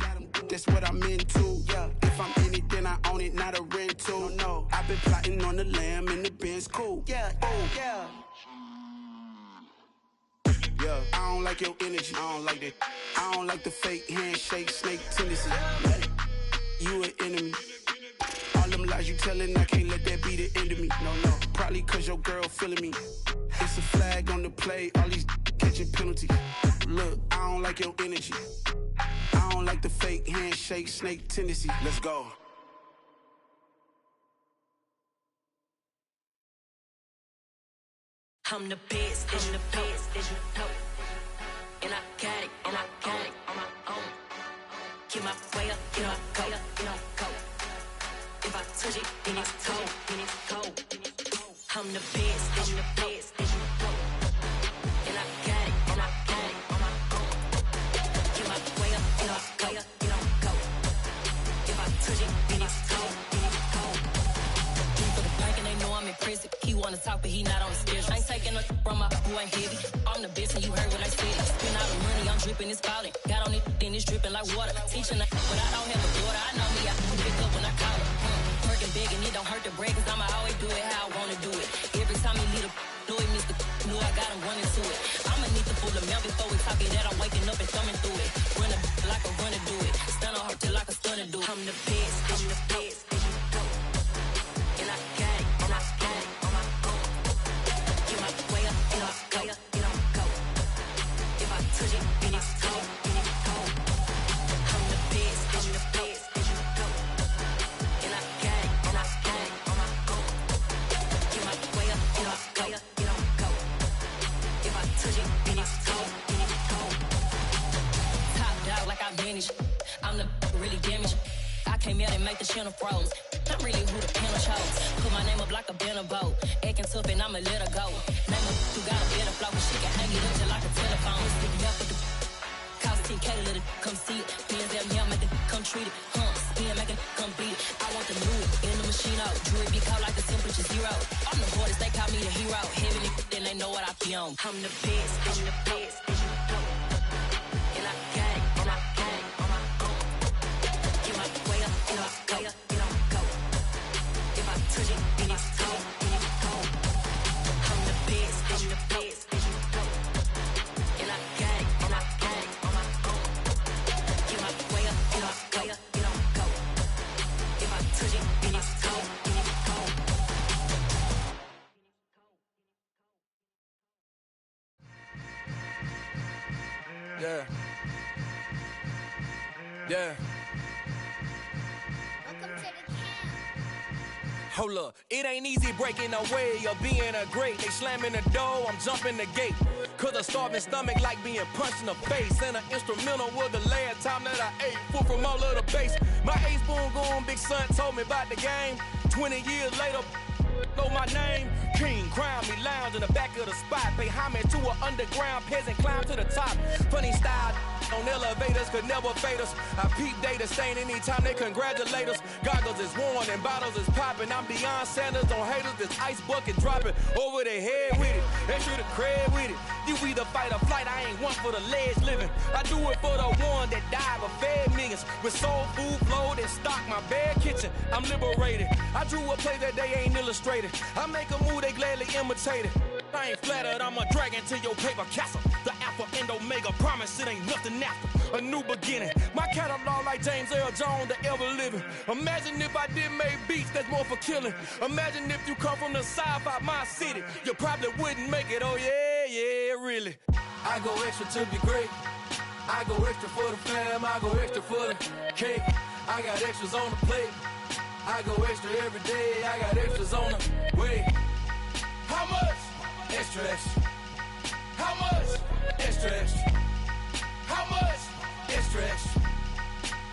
that's what I'm into. Yeah, if I'm in it, then I own it, not a rental. No, I've been plotting on the lamb and the Benz cool. Yeah, oh, yeah. Yeah, I don't like your energy, I don't like that. I don't like the fake handshake, snake tendency. You an enemy. All them lies you telling, I can't let that be the end of me. No, probably cause your girl feeling me. It's a flag on the play, all these catching penalties. Look, I don't like your energy. I don't like the fake handshake, snake tendency. Let's go. I'm the best, I'm the best, and I got it, and I got it on my own. Get my way up, get my go, get my go. If I touch it, then it's cold, then it's cold. I'm the best, I'm the best, and I got it, and I got it on my own. Get my way up, get my go, get my go. If I touch it, then it's cold, then it's cold. He for the bank and they know I'm in prison. He wanna talk, but he not on the schedule. I ain't taking no from my who ain't heavy. I'm the best and you heard what I said. Spend all the money, I'm dripping, it's falling. Got on it, then it's dripping like water. Teaching but I don't have a daughter. I know me, I can pick up when I call her. Working big and it don't hurt the break, cause I'ma always do it how I wanna do it. Every time he lead a do it, Mr. Knew I got him running to it. I'ma need to pull the mail before we talk it that I'm waking up and thumbing through it. Run a like a runner do it. Stun on her till like a stunner do it. I'm the best, I'm the best, and I got it, and I got it on my own. Get my way up, get my go, get my go. If I touch it, then it's cold, then it's cold. I'm the best, I'm the best, and I got it, and I got it on my own. Get my way up, get my go, get my go. If I touch it, then it's cold, then it's cold. Top dog like I manage. I'm the really damaged. I came out and make the channel froze. I'm really who the panel chose. Put my name up like a banner boat. Acting tough and I'ma let her go. Name her who got a better flow, but she can hang it up just like a telephone. Stick me up with the cost 10K to let it come see it. Bands down here, make it come treat it. Spin, make it come beat it. I want the new in the machine out. Jewelry be caught like the temperature 0. I'm the hardest, they call me the hero. Heaven it, then they know what I be on. I'm the best, I'm the best, and I got it, and I got it on my own. Get my way up, get my go, get my go. If I touch it, then it's cold, then it's cold. I'm the best, I'm the best, and I got it, and I got it on my own. Get my way up, get my go, get my go. If I touch it, then it's cold, then it's cold. Yeah. Yeah. Hold up, it ain't easy breaking away or being a great. They slamming the door, I'm jumping the gate. Cause a starving stomach like being punched in the face. And an instrumental was the last time that I ate. Food from all of the base. My ace spoon going, big son told me about the game. 20 years later, know my name. King, crown me, lounge in the back of the spot. Pay homage to an underground peasant, climb to the top. Funny style on elevators could never fade us. I peep data stain anytime they congratulate us. Goggles is worn and bottles is popping. I'm Deion Sanders on haters, this ice bucket dropping over their head with it. Extra the cred with it. You either fight or flight, I ain't one for the ledge living. I do it for the one that died but fed millions. With soul food flowed and stock my bad kitchen. I'm liberated. I drew a play that they ain't illustrated. I make a move, they gladly imitate it. I ain't flattered, I'm a dragon to your paper castle. The alpha and omega, promise it ain't nothing after. A new beginning. My catalog like James Earl Jones, the ever living. Imagine if I did make beats that's more for killing. Imagine if you come from the south out my city. You probably wouldn't make it, oh yeah, really. I go extra to be great. I go extra for the fam, I go extra for the cake. I got extras on the plate. I go extra every day, I got extras on the way. How much? Extra, extra. How much? Extra, extra. How much? Extra, extra.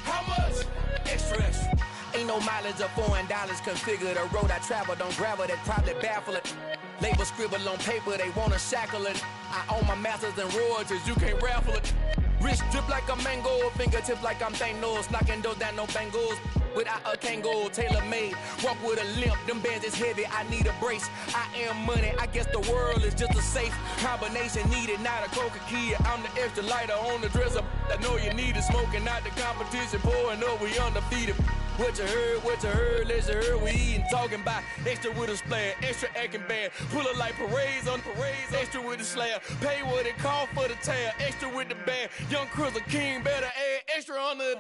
How much? Extra, extra. Ain't Ain't no mileage of $4 configure the road I travel. Don't gravel that probably baffle it. Label scribble on paper, they wanna shackle it. I own my masters and royalties, you can't raffle it. Wrist drip like a mango, fingertips like I'm Thanos. Knocking those down, no bangles. Without a Kangol, tailor-made. Walk with a limp, them bands is heavy, I need a brace. I am money, I guess the world is just a safe combination needed, not a coca-key. I'm the extra lighter on the dresser. I know you need it, smoking out the competition, pouring up, we undefeated. What you heard, let's hear we eatin', talking about extra with a splash, extra acting bad, pull it like parades on parades, extra with the slab, pay what it cost for the tab, extra with the band, young Crystal King, better add extra on the.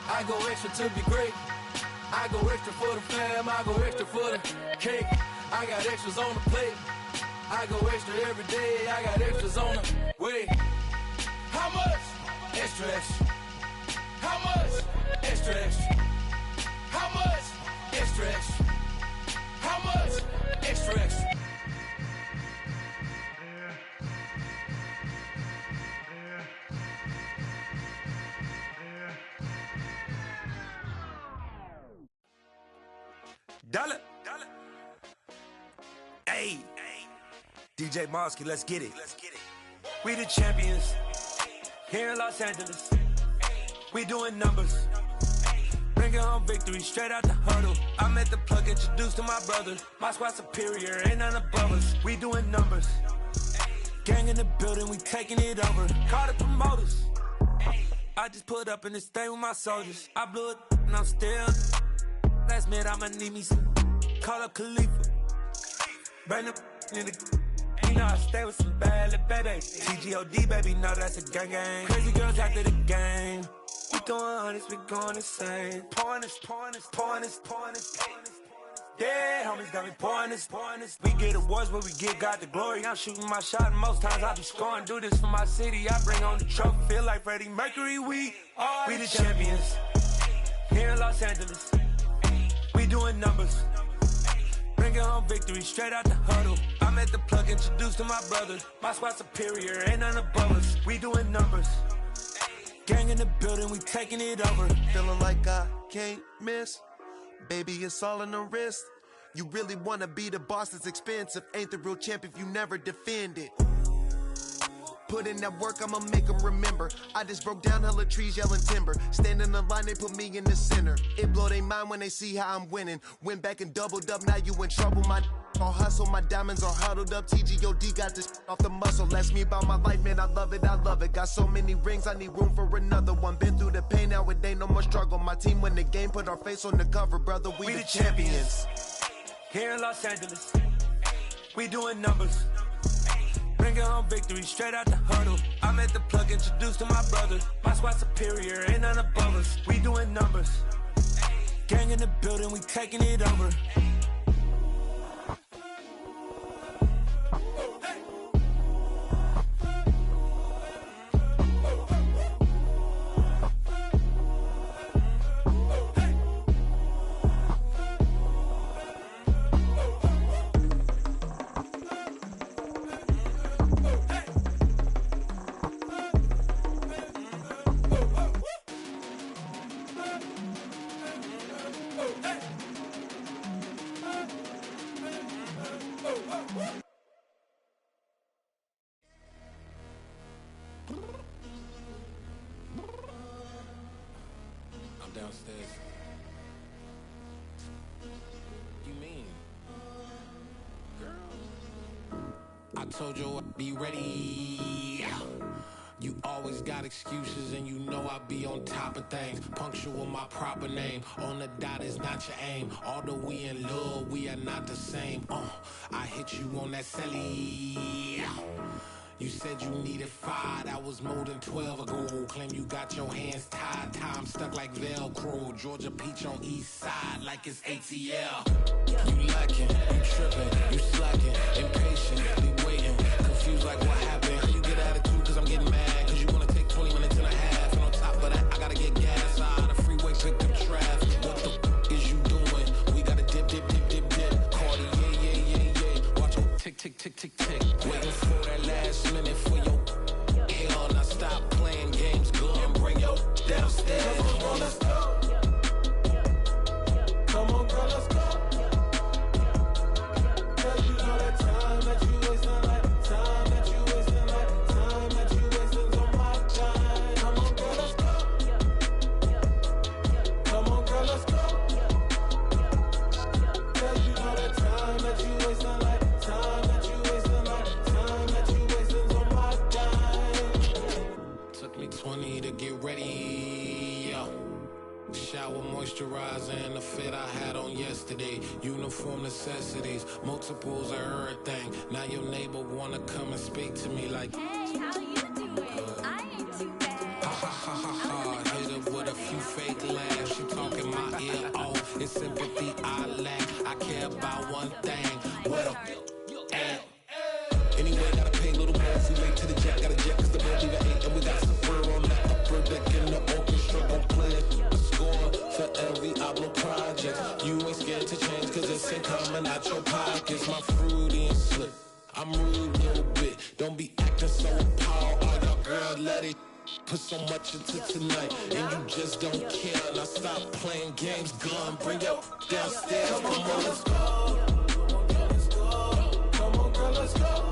I go extra to be great, I go extra for the fam, I go extra for the cake, I got extras on the plate, I go extra every day, I got extras on the way. How much? Extra, extra. How much? Extra, extra. How much? Extra, extra. How much? Extra, extra. Dollar. Hey. DJ Mosky, let's get it. We the champions. Here in Los Angeles. We doing numbers. Bringing home victory straight out the huddle. I'm at the plug, introduced to my brother. My squad superior, ain't none above us. We doing numbers. Gang in the building, we taking it over. Call the promoters. I just put up in this thing with my soldiers. I blew it and I'm still. Last minute I'ma need me some. Call up Khalifa. Bring the in the. You know I stay with some bad little babies. TGOD baby, know that's a gang gang. Crazy girls after the game. We throwing hundreds, we going insane. Pouring this. Yeah, homies got me pouring this. We get awards where we get God the glory. I'm shooting my shot and most times I be scoring. Do this for my city, I bring on the trophy. Feel like Freddie Mercury, we the champions. Here in Los Angeles, we doing numbers. Bringing home victory straight out the huddle. I'm at the plug, introduced to my brother. My squad superior, ain't none above us. We doing numbers. Gang in the building, we taking it over. Feeling like I can't miss. Baby, it's all in the wrist. You really wanna be the boss, it's expensive. Ain't the real champ if you never defend it. Put in that work, I'ma make them remember. I just broke down hella trees, yelling timber. Stand in the line, they put me in the center. It blow their mind when they see how I'm winning. Went back and doubled up, now you in trouble. My all hustle, my diamonds are huddled up. TGOD got this off the muscle. Ask me about my life, man, I love it. Got so many rings, I need room for another one. Been through the pain, now it ain't no more struggle. My team win the game, put our face on the cover, brother. We the champions. Here in Los Angeles, we doing numbers. Bringing home victory straight out the huddle. I'm at the plug, introduced to my brother. My squad superior, ain't none above us. We doing numbers. Gang in the building, we taking it over. Downstairs. You mean? Girl, I told you I'd be ready. You always got excuses and you know I be on top of things. Punctual my proper name. On the dot is not your aim. Although we in love, we are not the same. I hit you on that celly. You said you needed 5, that was more than 12 ago. Claim you got your hands tied, time stuck like Velcro. Georgia Peach on east side like it's ATL. You lacking, you tripping, you slacking, impatient, waiting, confused like what happened. You get attitude cause I'm getting mad, cause you wanna take 20 minutes and a half. And on top of that, I gotta get gas out of the freeway, picked up traffic. What the f is you doing? We gotta dip. Cardi, yeah. Watch your tick. Waiting for that last minute for your hell. Now stop playing games, girl, and bring your downstairs. moisturizer and the fit I had on yesterday. Uniform necessities, multiples of everything. Now your neighbor wanna come and speak to me like, hey, how you doing? I ain't too bad. Ha ha ha ha ha. Hit her with a few fake laughs. She talking my ear off. It's sympathy I lack. I care about one thing. What up? Anyway, gotta pay a little more if we late to the jet. Got a jet cause the boat leave at 8 and we got some fur on the upper deck in the orchestra. Gon' play a score for every Ablo project. You ain't scared to change cause it's incoming out your pockets. My fruity and slip. I'm rude a little bit. Don't be acting so appalled. All y'all girl, let it put so much into tonight. And you just don't care. Now stop playing games, gun. Bring your downstairs. Come on, let's go. Come on, girl, let's go.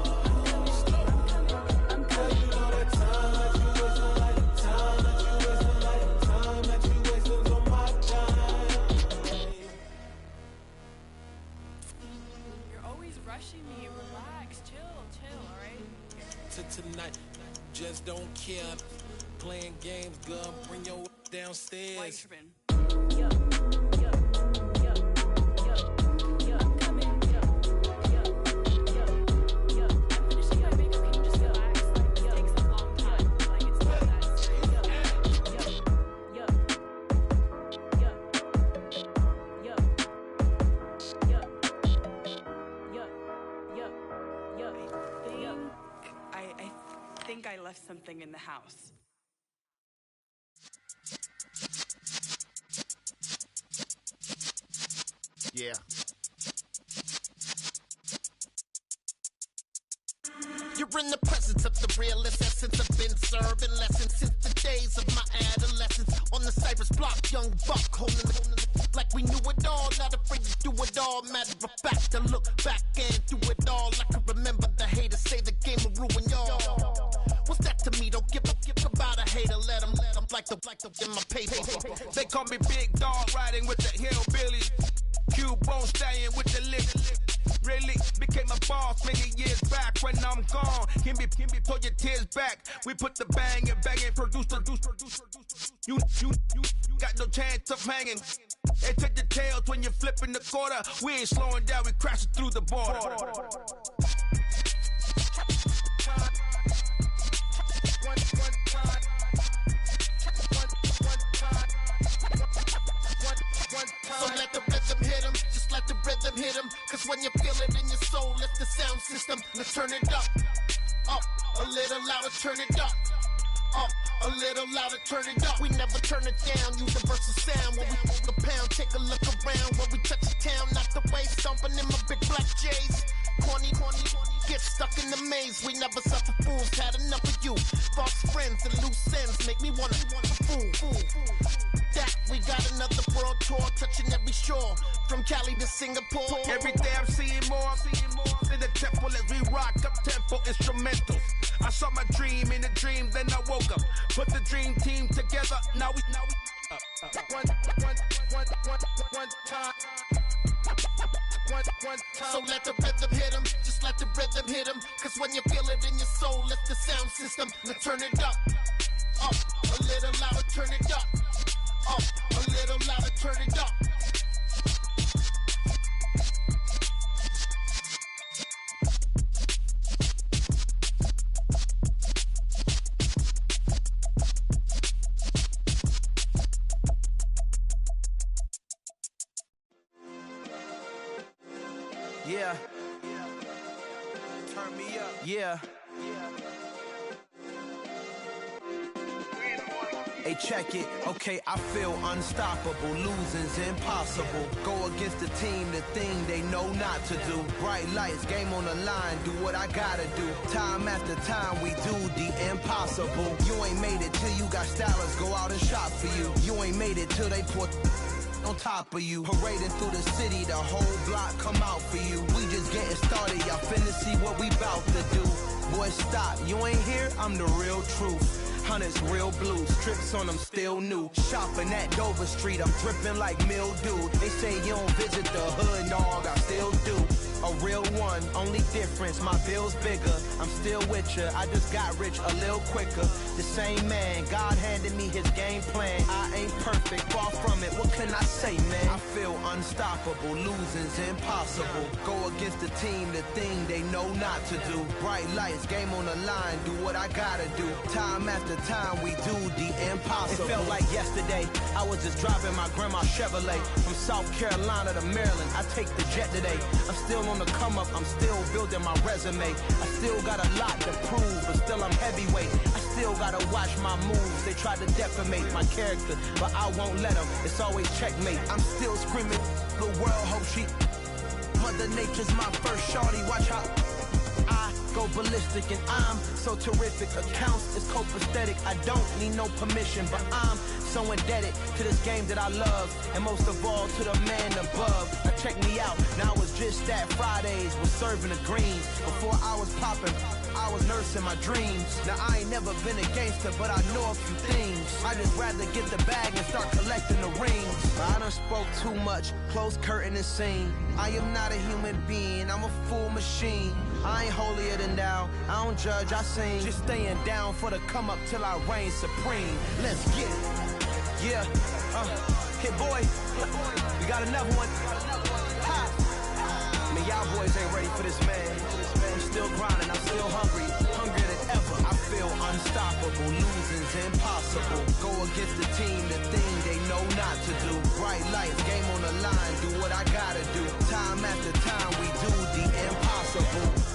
Tonight, just don't care. Playing games, girl, bring your downstairs. I left something in the house. Yeah. You're in the presence of the realest essence. I've been serving lessons since the days of my adolescence. On the Cypress block, young buck holding like we knew it all. Not afraid to do it all. Matter of fact, to look back and do it all. I can remember the haters say the game will ruin y'all. What's that to me? Don't give about a hater. Let them like the in my paper. They call me Big Dog, riding with the hillbillies. Q-Bone stallion with the lip. Really became a boss many years back. When I'm gone, can be pull your tears back. We put the bang and produce. You got no chance of hanging. And take the tails when you're flipping the quarter. We ain't slowing down, we crashing through the border. So let the rhythm hit him, just let the rhythm hit him. Cause when you feel it in your soul, let the sound system, let's turn it up. Up, a little louder, turn it up. Up, a little louder, turn it up. We never turn it down, universal sound. When we move the pound, take a look around. When we touch the town, not the way, stomping in my big black J's. Corny, get stuck in the maze. We never suffer fools, had enough of you. False friends and loose ends make me wanna fool. That we got another world tour, touching every shore, from Cali to Singapore. Every day I'm seeing more in the temple as we rock up tempo instrumentals. I saw my dream in a dream, then I woke up. Put the dream team together, now we one time. So let the rhythm hit him, just let the rhythm hit him. Cause when you feel it in your soul, let the sound system, let's turn it up. Up, a little louder, turn it up. Up, a little louder, turn it up. Yeah. Turn me up. Yeah. Hey, check it. Okay, I feel unstoppable. Losing's impossible. Go against the team, the thing they know not to do. Bright lights, game on the line, do what I gotta do. Time after time, we do the impossible. You ain't made it till you got stylers go out and shop for you. You ain't made it till they put on top of you. Parading through the city, the whole block come out for you. We just getting started, y'all finna see what we bout to do. Boy, stop, you ain't here, I'm the real truth. Hunters, real blue, strips on them still new. Shopping at Dover Street, I'm dripping like mildew. They say you don't visit the hood, dog, I still do. a real one, only difference, my bill's bigger. I'm still with ya, I just got rich a little quicker. The same man, God handed me his game plan. I ain't perfect, far from it, what can I say, man? I feel unstoppable, losing's impossible. Go against the team, the thing they know not to do. Bright lights, game on the line, do what I gotta do. Time after time, we do the impossible. It felt like yesterday, I was just driving my grandma's Chevrolet. From South Carolina to Maryland, I take the jet today. I'm still on the come up, I'm still building my resume. I still got a lot to prove, but still I'm heavyweight. I still gotta watch my moves, they try to defamate my character, but I won't let them, it's always checkmate. I'm still screaming, the world hope she... Mother Nature's my first shorty, watch how I go ballistic, and I'm so terrific. Accounts is copacetic, I don't need no permission, but I'm so indebted to this game that I love, and most of all to the man above. Now check me out, now it's just that Fridays was serving the greens. Before I was popping, I was nursing my dreams. Now I ain't never been a gangster, but I know a few things. I just rather get the bag and start collecting the rings. I done spoke too much, close curtain and scene. I am not a human being, I'm a full machine. I ain't holier than thou, I don't judge, I sing. Just staying down for the come up till I reign supreme. Let's get it. Yeah, hit boy, we got another one. Ha. Man, y'all boys ain't ready for this, man. I'm still grinding, I'm still hungry, hungrier than ever. I feel unstoppable, losing's impossible. Go against the team, the thing they know not to do. Bright lights, game on the line, do what I gotta do. Time after time, we do the impossible.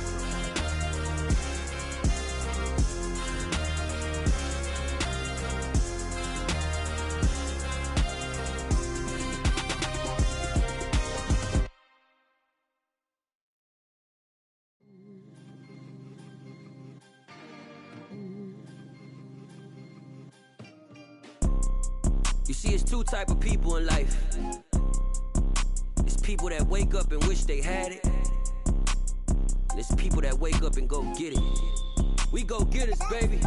You see, it's two type of people in life. It's people that wake up and wish they had it, and it's people that wake up and go get it. We go get it, baby.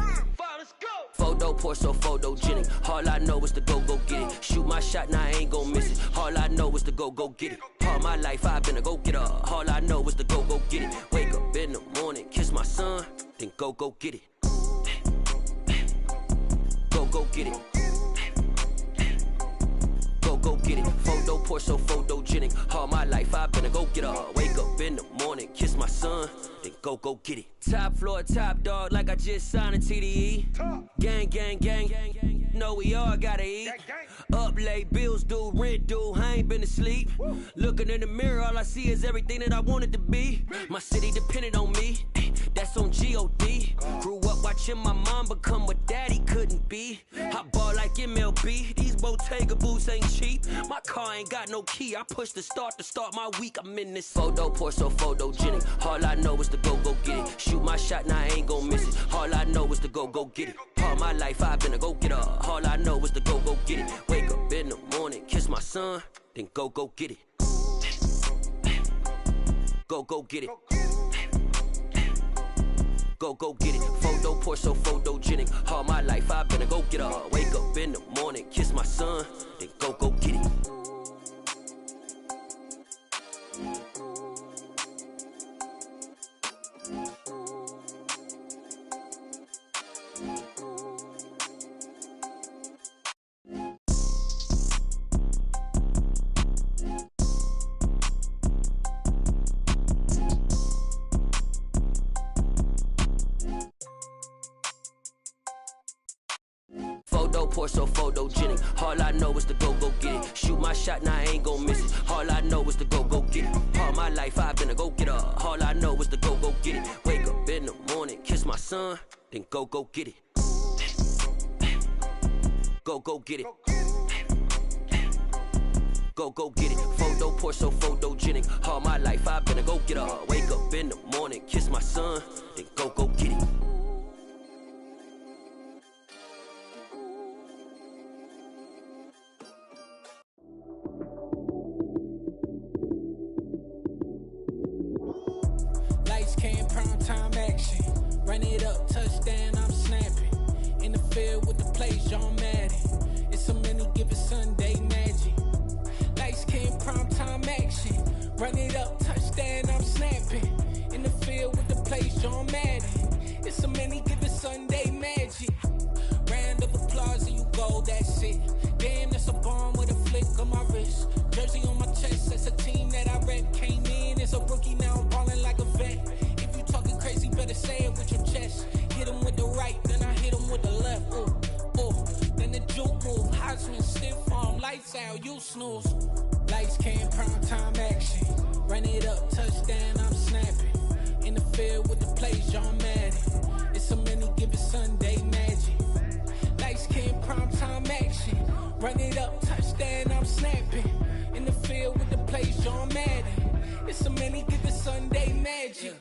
Photo pour so photogenic. All I know is to go get it. Shoot my shot, now I ain't gon' miss it. All I know is to go get it. All my life I've been a go getter. All I know is to go get it. Wake up in the morning, kiss my son, then go get it. Go get it. Go get it. Photo pour so photogenic. All my life I've been a go getter. Wake up in the morning, kiss my son, then go get it. Top floor, top dog, like I just signed a TDE. Gang. Know we all gotta eat. Up late, bills due, rent due, I ain't been asleep. Looking in the mirror, all I see is everything that I wanted to be. My city depended on me, that's on G.O.D. Grew up watching my mom become what daddy couldn't be. I ball like MLB, these Bottega boots ain't cheap. My car ain't got no key, I push the start to start my week. I'm in this photo pour so photogenic. All I know is to go get it. Shoot my shot, now I ain't gon' miss it. All I know is to go get it. All my life I've been a go getter. All I know is to go get it. Wake up in the morning, kiss my son, then go get it. Go get it. Go get it. Photo pour so photogenic. All my life I've been a go getter. Wake up in the morning, kiss my son, then go get it. Photo pour so photogenic. All I know is to go get it. Shoot my shot, now I ain't gon' miss it. All I know is to go get it. All my life I've been a go getter. All I know is to go get it. Wake up in the morning, kiss my son, then go get it. Go get it. Go get it. Photo pour so photogenic. All my life I've been a go getter. Wake up in the morning, kiss my son, then go get it. Lights came, prime time action. Run it up, touchdown, I'm snapping. In the field with the plays, John Madden. It's so many given Sunday magic. Lights came, prime time action. Run it up, touchdown, I'm snapping. In the field with the plays, John Madden. It's a many given Sunday magic. Round of applause and you go, that's it. Damn, that's a bomb with a flick on my wrist. Jersey on my chest, that's a team that I rep. Came in as a rookie, now I'm ballin' like a vet. If you talking crazy, better say it with your chest. Hit him with the right, then I hit him with the left. Ooh, ooh. Then the juke move, Heisman stiff arm, lights out, you snooze. Lights came, prime time action. Run it up, touchdown, I'm snapping. In the field with the plays, John Madden. It's a many given Sunday magic. Lights came, prime time action. Run it up, touchdown, I'm snapping. In the field with the plays, John Madden. It's a many given Sunday magic.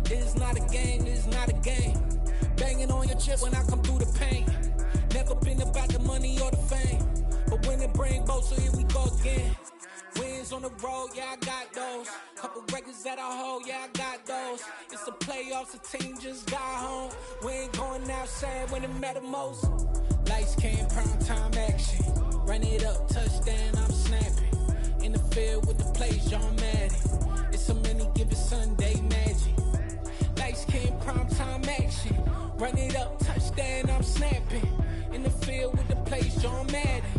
This is not a game, this is not a game. Banging on your chip when I come through the paint. Never been about the money or the fame. But when it bring both, so here we go again. Wins on the road, yeah, I got those. Couple records that I hold, yeah, I got those. It's the playoffs, the team just got home. We ain't going outside when it matter most. Lights came, prime time action. Run it up, touchdown, I'm snapping. In the field with the plays, John Madden. It's a many given Sunday magic. Lights came, prime time action. Run it up, touchdown, I'm snapping. In the field with the plays, John Madden.